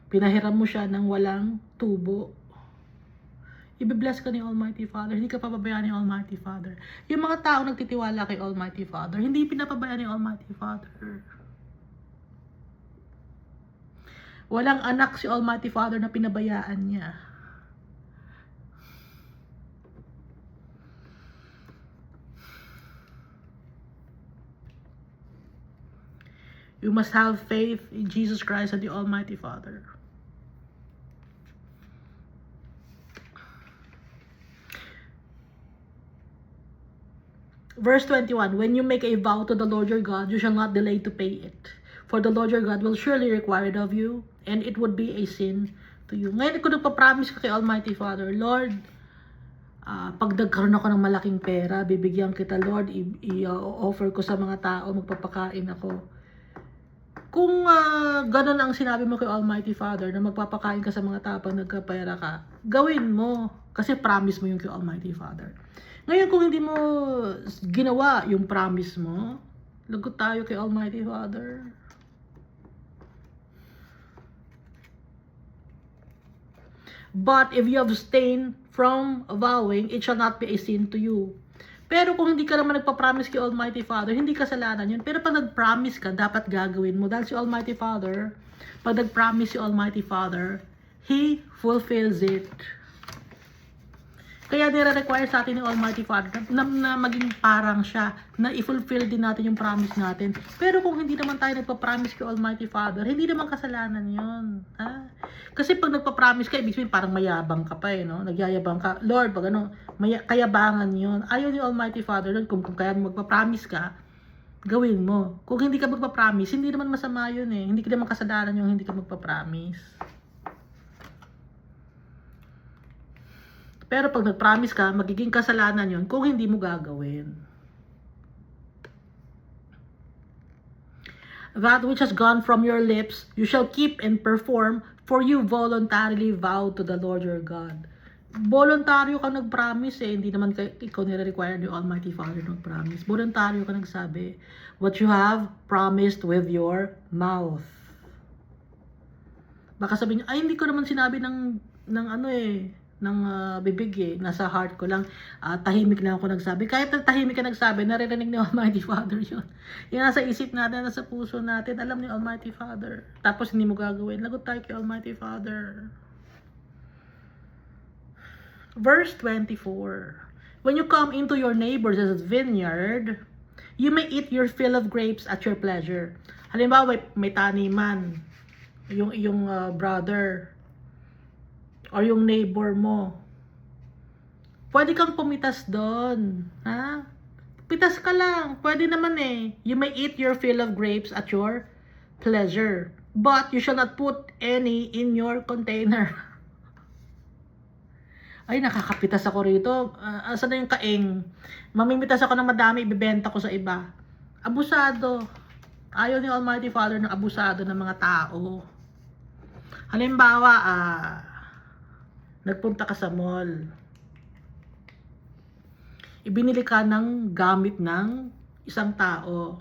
pinahiram mo siya ng walang tubo. Ibibless ka ni Almighty Father. Hindi ka papabayaan ni Almighty Father. Yung mga tao nagtitiwala kay Almighty Father, hindi pinapabayaan ni Almighty Father. Walang anak si Almighty Father na pinabayaan niya. You must have faith in Jesus Christ and the Almighty Father. Verse 21, when you make a vow to the Lord your God, you shall not delay to pay it. For the Lord your God will surely require it of you, and it would be a sin to you. Ngayon, kung nagpa-promise ka kay Almighty Father, Lord, pag nagkaroon ako ng malaking pera, bibigyan kita, Lord, i-offer ko sa mga tao, magpapakain ako. Kung ganun ang sinabi mo kay Almighty Father, na magpapakain ka sa mga tao pag nagkapera ka, gawin mo. Kasi promise mo yung kay Almighty Father. Ngayon, kung hindi mo ginawa yung promise mo, lagot tayo kay Almighty Father. But if you abstain from vowing, it shall not be a sin to you. Pero kung hindi ka naman nagpa-promise kay Almighty Father, hindi kasalanan yun. Pero pag nag-promise ka, dapat gagawin mo. Dahil si Almighty Father, pag nag-promise si Almighty Father, He fulfills it. Kaya nire-require sa atin ni Almighty Father na maging parang siya, na i-fulfill din natin yung promise natin. Pero kung hindi naman tayo nagpa-promise kay Almighty Father, hindi naman kasalanan yun. Kasi pag nagpa-promise ka, ibig sabihin parang mayabang ka pa no? Nagyayabang ka. Lord, pag kayabangan yun. Ayaw ni Almighty Father, kung kaya magpa-promise ka, gawin mo. Kung hindi ka magpa-promise, hindi naman masama yun eh. Hindi ka naman kasalanan yung hindi ka magpa-promise. Pero pag nag-promise ka, magiging kasalanan yon kung hindi mo gagawin. That which has gone from your lips, you shall keep and perform, for you voluntarily vowed to the Lord your God. Voluntaryo ka nag-promise eh. Hindi naman ikaw nire-require ni Almighty Father nag-promise. Voluntaryo ka nagsabi. What you have promised with your mouth. Baka sabihin niyo, ay hindi ko naman sinabi ng bibig eh. Nasa heart ko lang. Tahimik lang ako nagsabi. Kahit tahimik ka nagsabi, naririnig ni Almighty Father yun. Yung nasa isip natin, nasa puso natin, alam ni Almighty Father. Tapos hindi mo gagawin. Lagot tayo kay Almighty Father. Verse 24. When you come into your neighbor's vineyard, you may eat your fill of grapes at your pleasure. Halimbawa, may taniman. Yung brother or yung neighbor mo. Pwede kang pumitas doon. Ha? Pitas ka lang. Pwede naman eh. You may eat your fill of grapes at your pleasure. But you shall not put any in your container. Ay, nakakapitas ako rito. Asan na yung kaing? Mamimitas ako ng madami, ibibenta ko sa iba. Abusado. Ayaw ni Almighty Father ng abusado ng mga tao. Halimbawa, nagpunta ka sa mall. Ibinili ka ng gamit ng isang tao.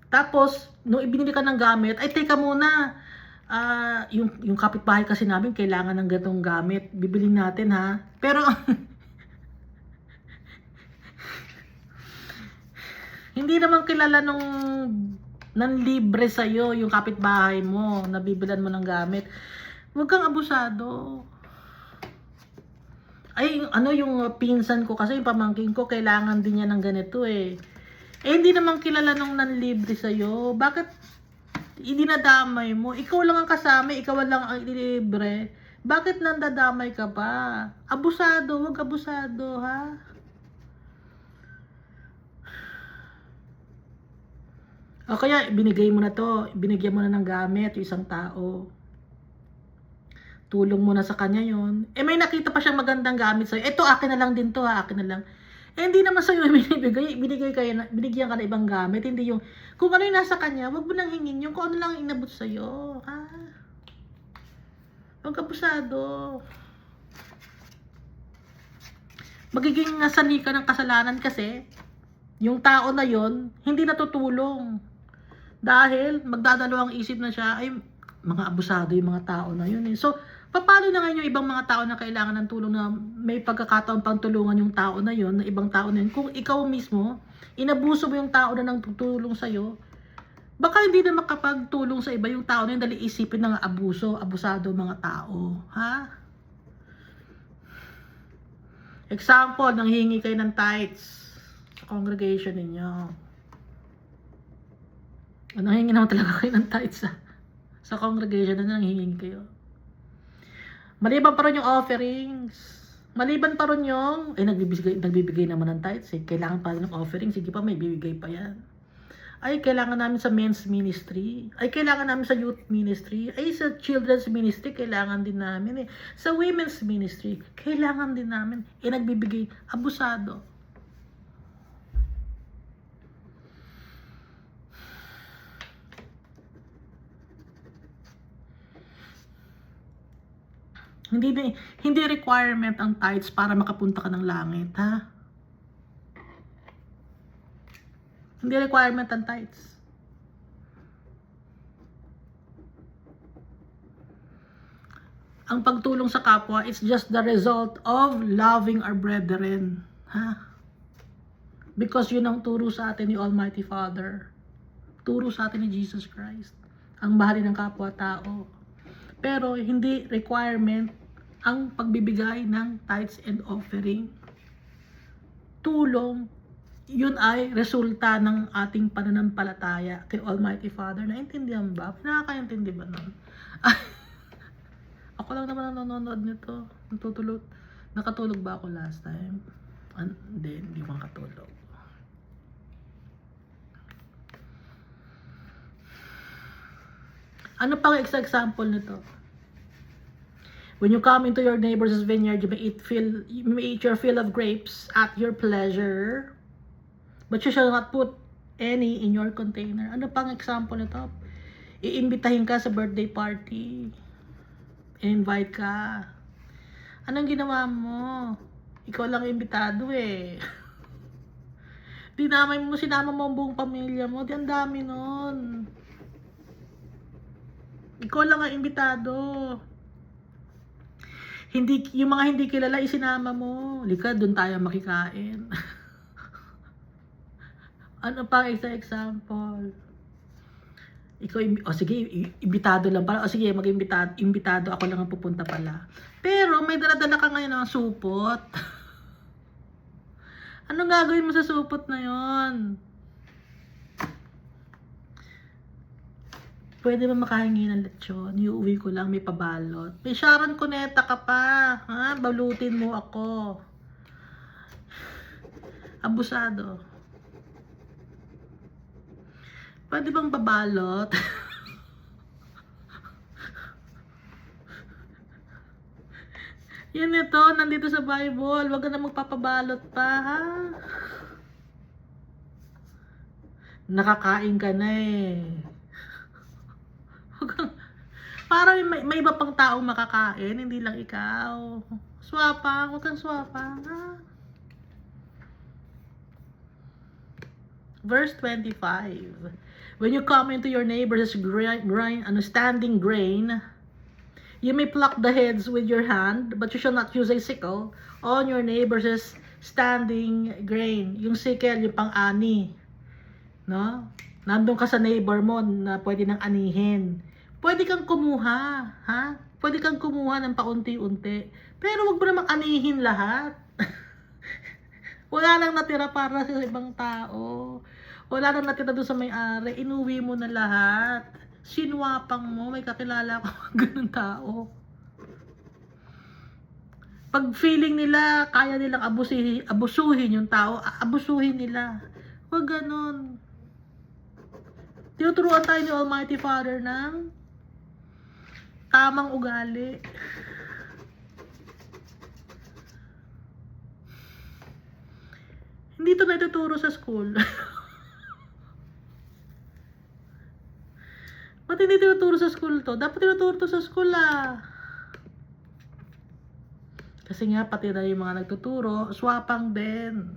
Tapos, nung ibinili ka ng gamit, ay teka muna, yung kapitbahay kasi namin kailangan ng ganitong gamit. Bibilin natin ha. Pero, hindi naman kilala nung nanlibre sa'yo yung kapitbahay mo, nabibilan mo ng gamit. Huwag kang abusado. Ay, yung pinsan ko kasi, yung pamangkin ko, kailangan din niya ng ganito eh. Hindi naman kilala nung nanlibre sa'yo. Bakit hindi nadamay mo? Ikaw lang ang kasama, ikaw lang ang ilibre. Bakit nandadamay ka pa? Abusado, huwag abusado, ha? O kaya, binigay mo na to, binigyan mo na ng gamit yung isang tao. Tulong mo na sa kanya yon. May nakita pa siyang magandang gamit sa'yo. Ito, akin na lang din to, ha? Akin na lang. Hindi naman sa'yo binigyan ka na ibang gamit. Hindi yung, kung ano yung nasa kanya, wag mo nang hingin yung kung ano lang inabot sa'yo. Ha? Huwag abusado. Magiging sani ka ng kasalanan kasi, yung tao na yon hindi natutulong. Dahil, magdadalawang isip na siya, ay, mga abusado yung mga tao na yun eh. So, paano na ngayon yung ibang mga tao na kailangan ng tulong na may pagkakataon pang tulungan yung tao na yon, na ibang tao na yun, kung ikaw mismo, inabuso mo yung tao na nang tutulong sa'yo, baka hindi na makapagtulong sa iba yung tao na yun dahil isipin ng abusado mga tao. Ha? Example, nanghihingi kayo ng tithes sa congregation ninyo. Nanghihingi naman talaga kayo ng tithes sa congregation na nanghihingi kayo. Maliban pa rin yung offerings. Maliban pa rin yung, nagbibigay naman ng tithes eh. Kailangan pa rin ng offerings. Sige pa, may bibigay pa yan. Ay, kailangan namin sa men's ministry. Ay, kailangan namin sa youth ministry. Ay, sa children's ministry, kailangan din namin eh. Sa women's ministry, kailangan din namin. Nagbibigay, abusado. Hindi requirement ang tithes para makapunta ka ng langit, ha? Hindi requirement ang tithes. Ang pagtulong sa kapwa, it's just the result of loving our brethren, ha? Because yun ang turo sa atin ni Almighty Father. Turo sa atin ni Jesus Christ. Ang mahalin ng kapwa-tao. Pero hindi requirement ang pagbibigay ng tithes and offering. Tulong, yun ay resulta ng ating pananampalataya kay Almighty Father. Naintindihan ba? Nakakaintindi ba nun? Ako lang naman nanonood nito. Nakatulog ba ako last time? Hindi makatulog. Ano pang example nito? When you come into your neighbor's vineyard, you may eat your fill of grapes at your pleasure, but you shall not put any in your container. Ano pang example nito? Iimbitahin ka sa birthday party. Invite ka. Anong ginawa mo? Ikaw lang imbitado eh. Sinama mo ang buong pamilya mo. Di ang dami nun. Ikaw lang ang imbitado. Yung mga hindi kilala, isinama mo. Lika, doon tayo makikain. Ano pang example? Ikaw, sige, imbitado lang pala. Sige, imbitado, ako lang ang pupunta pala. Pero may dala-dala ka ngayon ng supot. Anong gagawin mo sa supot na yon? Pwede ba makahingi ng lechon? Iuwi ko lang, may pabalot. May Sharon Cuneta ka pa. Ha? Balutin mo ako. Abusado. Pwede bang babalot? Yan ito, nandito sa Bible. Huwag ka na magpapabalot pa, ha? Nakakain ka na eh. Parang may iba pang taong makakain, hindi lang ikaw. Swapang, huwag kang swapang, ha? Verse 25. When you come into your neighbor's standing grain, you may pluck the heads with your hand, but you shall not use a sickle on your neighbor's standing grain. Yung sickle, yung pang-ani. No? Nandun ka sa neighbor mo na pwede nang anihin. Pwede kang kumuha, ha? Pwede kang kumuha ng paunti-unti. Pero wag mo namang anihin lahat. Wala nang natira para sa ibang tao. Wala nang natira doon sa may-ari. Inuwi mo na lahat. Sinwapang mo. May kakilala ko ganun tao. Pag feeling nila, kaya nilang abusuhin yung tao, abusuhin nila. Wag ganun. Tinuturuan tayo ni Almighty Father ng tamang ugali. Hindi ito na ituturo sa school. Ba't hindi tinuturo sa school to? Dapat tinuturo to sa school ah. Kasi nga pati na yung mga nagtuturo, swapang din.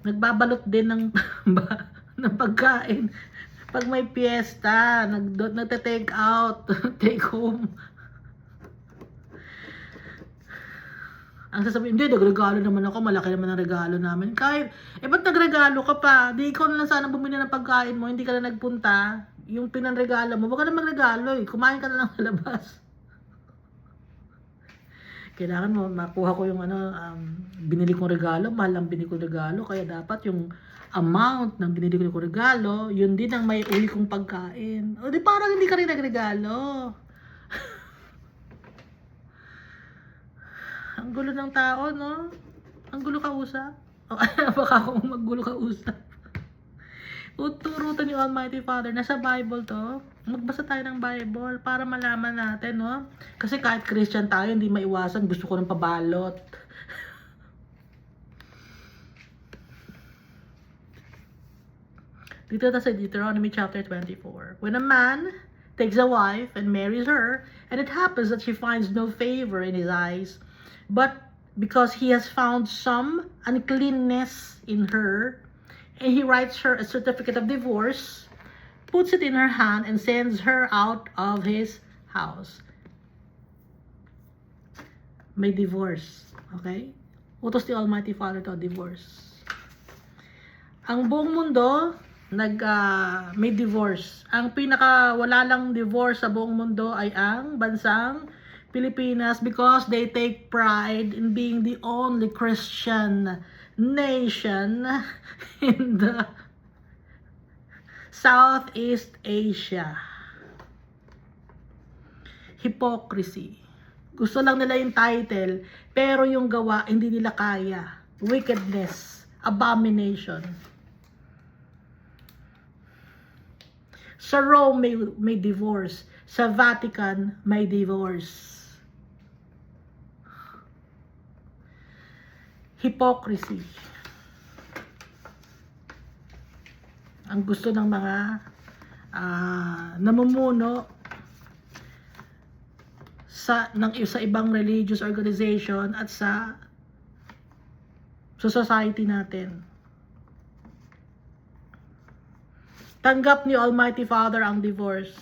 Nagbabalot din ng, ng pagkain. Pag may piyesta, nagte-take out, take home. Ang sasabihin, hindi, nagregalo naman ako, malaki naman ang regalo namin. Kahit, ba't nagregalo ka pa? Di ikaw na lang sana bumili ng pagkain mo, hindi ka na nagpunta. Yung pinanregalo mo, wag ka na magregalo eh. Kumain ka na lang sa labas. Kailangan mo, makuha ko yung binili kong regalo, mahal ang binili kong regalo, kaya dapat yung amount ng binili kong regalo, yun din ang may uli kong pagkain. O di parang hindi ka rin nagregalo. Ang gulo ng tao, no? Ang gulo ka usap. O baka akong maggulo ka usap. Uturutan ni Almighty Father. Nasa Bible to. Magbasa tayo ng Bible para malaman natin, no? Kasi kahit Christian tayo, hindi maiwasan. Gusto ko ng pabalot. Dito na sa Deuteronomy chapter 24. When a man takes a wife and marries her, and it happens that she finds no favor in his eyes, but because he has found some uncleanness in her, and he writes her a certificate of divorce, puts it in her hand, and sends her out of his house. May divorce. Okay? Utos ni Almighty Father to divorce. Ang buong mundo, may divorce. Ang wala lang divorce sa buong mundo ay ang bansang Pilipinas, because they take pride in being the only Christian nation in the Southeast Asia. Hypocrisy. Gusto lang nila yung title, pero yung gawa hindi nila kaya. Wickedness, abomination. Sa Rome may divorce, sa Vatican may divorce. hypocrisy. Ang gusto ng mga namumuno sa ibang religious organization at sa society natin. Tanggap ni Almighty Father ang divorce.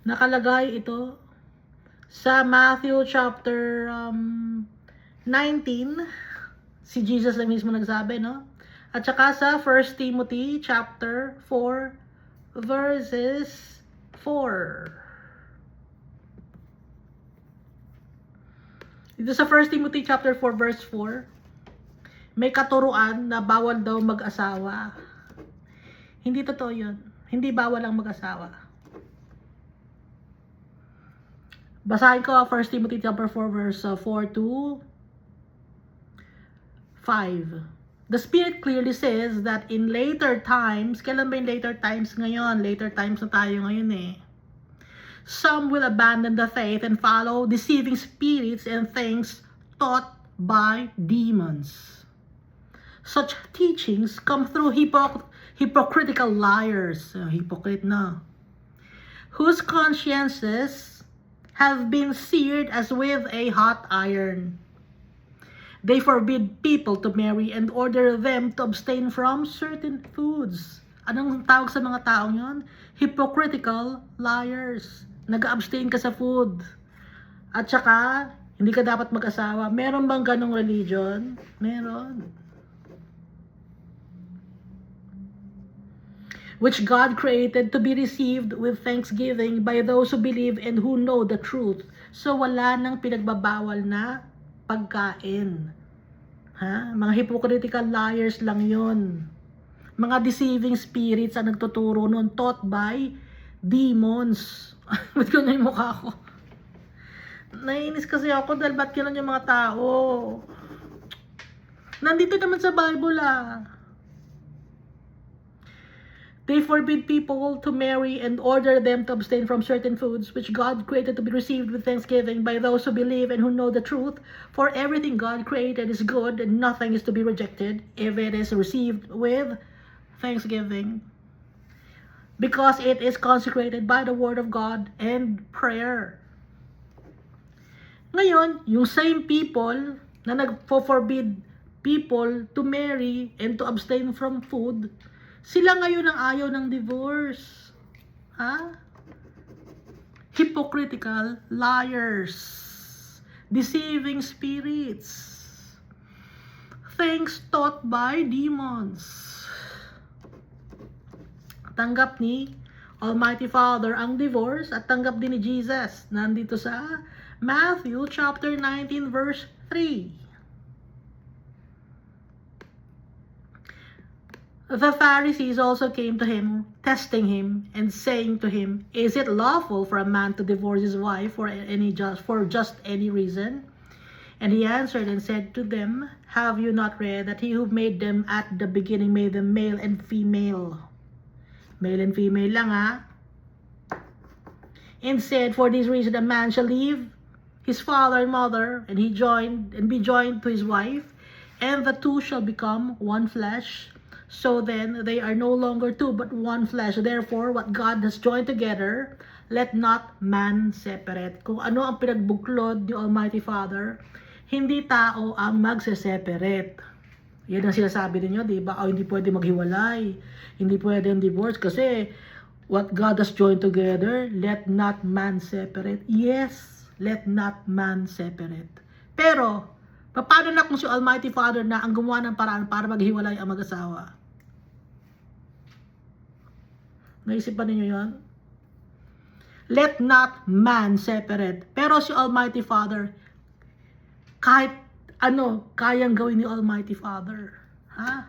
Nakalagay ito sa Matthew chapter 19. Si Jesus na mismo nagsabi, no? At saka sa 1 Timothy chapter 4 verses 4. Dito sa 1 Timothy chapter 4 verse 4, may katuruan na bawal daw mag-asawa. Hindi totoo yun. Hindi bawal ang mag-asawa. Basahin ko 1 Timothy chapter 4 verse 4 to 5. The Spirit clearly says that in later times, kailan ba yung later times ngayon? Later times na tayo ngayon eh. Some will abandon the faith and follow deceiving spirits and things taught by demons. Such teachings come through hypocritical liars, hypocrite na, whose consciences have been seared as with a hot iron. They forbid people to marry and order them to abstain from certain foods. Anong tawag sa mga taong yon? Hypocritical liars. Nag-abstain ka sa food. At saka, hindi ka dapat mag-asawa. Meron bang ganong religion? Meron. Which God created to be received with thanksgiving by those who believe and who know the truth. So wala nang pinagbabawal na pagkain. Ha? Mga hypocritical liars lang yon. Mga deceiving spirits ang nagtuturo nun, taught by demons. Ba't ko na yung mukha ko? Naiinis kasi ako dahil ba't gano'n yung mga tao? Nandito naman sa Bible They forbid people to marry and order them to abstain from certain foods which God created to be received with thanksgiving by those who believe and who know the truth. For everything God created is good and nothing is to be rejected if it is received with thanksgiving, because it is consecrated by the word of God and prayer. Ngayon, yung same people na nag-forbid people to marry and to abstain from food, sila ngayon ang ayaw ng divorce. Ha? Hypocritical liars. Deceiving spirits. Things taught by demons. Tanggap ni Almighty Father ang divorce at tanggap din ni Jesus. Nandito sa Matthew chapter 19 verse 3. The Pharisees also came to him, testing him, and saying to him, "Is it lawful for a man to divorce his wife for just any reason?" And he answered and said to them, "Have you not read that he who made them at the beginning made them male and female?" Male and female lang And said, "For this reason a man shall leave his father and mother, and be joined to his wife, and the two shall become one flesh. So then, they are no longer two, but one flesh. Therefore, what God has joined together, let not man separate." Kung ano ang pinagbuklod ni Almighty Father, hindi tao ang magse-separate. Yan ang sinasabi ninyo, di ba? Hindi pwede maghiwalay. Hindi pwede ang divorce kasi what God has joined together, let not man separate. Yes, let not man separate. Pero, paano na kung si Almighty Father na ang gumawa ng paraan para maghiwalay ang mag-asawa? Naisipan ninyo yun? Let not man separate. Pero si Almighty Father, kahit ano, kayang gawin ni Almighty Father. Ha?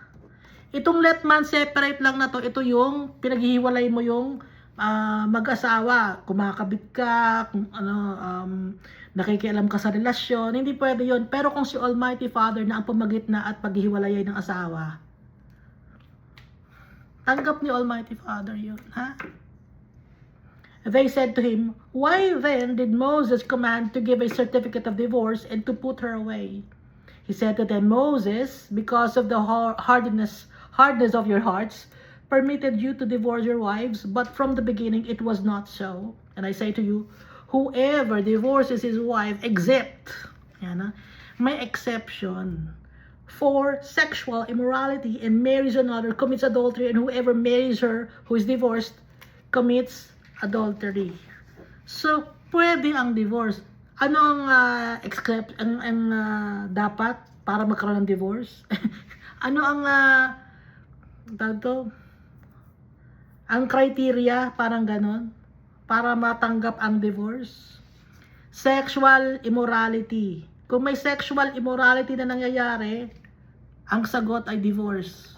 Itong let man separate lang na to, ito yung pinaghihiwalay mo yung mag-asawa. Kumakabit ka, kung nakikialam ka sa relasyon, hindi pwede yun. Pero kung si Almighty Father na ang pumagitna at paghihiwalay ng asawa, tanggap ni Almighty Father yun, ha? They said to him, "Why then did Moses command to give a certificate of divorce and to put her away?" He said to them, "Moses, because of the hardness of your hearts, permitted you to divorce your wives, but from the beginning it was not so. And I say to you, whoever divorces his wife, except," may exception, "for sexual immorality and marries another, commits adultery, and whoever marries her who is divorced commits adultery." So, pwede ang divorce. Ano ang dapat para magkaroon ng divorce? Ano ang ang criteria, parang ganon, para matanggap ang divorce? Sexual immorality. Kung may sexual immorality na nangyayari, ang sagot ay divorce.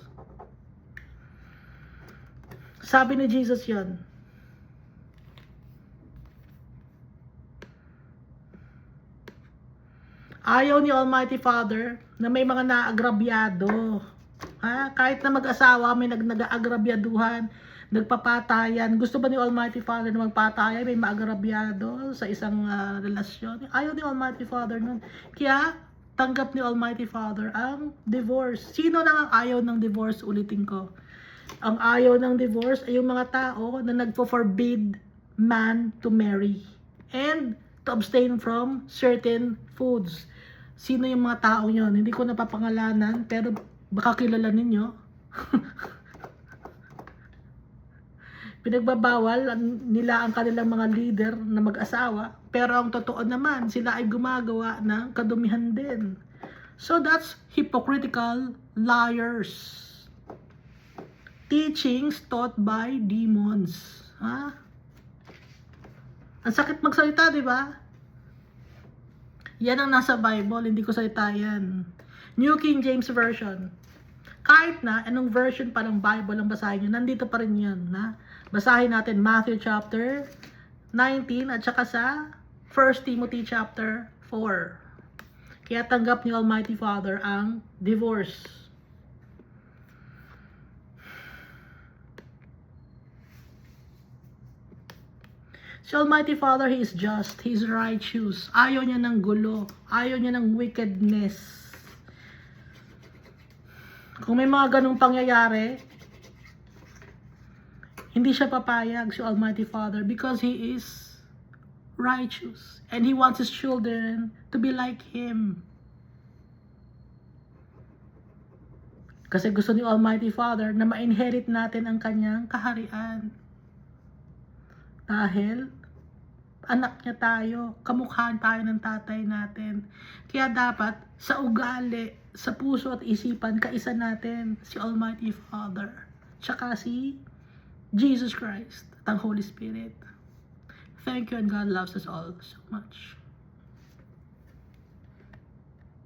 Sabi ni Jesus yon. Ayaw ni Almighty Father na may mga naagrabyado. Kahit na mag-asawa, may nag-aagrabyaduhan, nagpapatayan. Gusto ba ni Almighty Father na magpatayan, may maagrabyado sa isang relasyon? Ayaw ni Almighty Father nun. Kaya, tanggap ni Almighty Father ang divorce. Sino lang ang ayaw ng divorce? Ulitin ko. Ang ayaw ng divorce ay yung mga tao na nagpo-forbid man to marry and to abstain from certain foods. Sino yung mga tao yon? Hindi ko napapangalanan, pero baka kilala ninyo. Pinagbabawal nila ang kanilang mga leader na mag-asawa, pero ang totoo naman, sila ay gumagawa ng kadumihan din. So that's hypocritical liars. Teachings taught by demons. Ang sakit magsalita, di ba? Yan ang nasa Bible, hindi ko salita yan. New King James Version. Kahit na, anong version pa ng Bible ang basahin nyo, nandito pa rin yun. Basahin natin Matthew chapter 19 at saka sa 1 Timothy chapter 4. Kaya tanggap ni Almighty Father ang divorce. Si Almighty Father, He is just, He is righteous. Ayaw niya ng gulo. Ayaw niya ng wickedness. Kung may mga ganong pangyayari, hindi siya papayag si Almighty Father because He is righteous. And He wants His children to be like Him. Kasi gusto ni Almighty Father na ma-inherit natin ang Kanyang kaharian. Dahil anak niya tayo, kamukhaan tayo ng tatay natin. Kaya dapat sa ugali, sa puso at isipan, kaisa natin si Almighty Father, tsaka si Jesus Christ at ang Holy Spirit. Thank you, and God loves us all so much.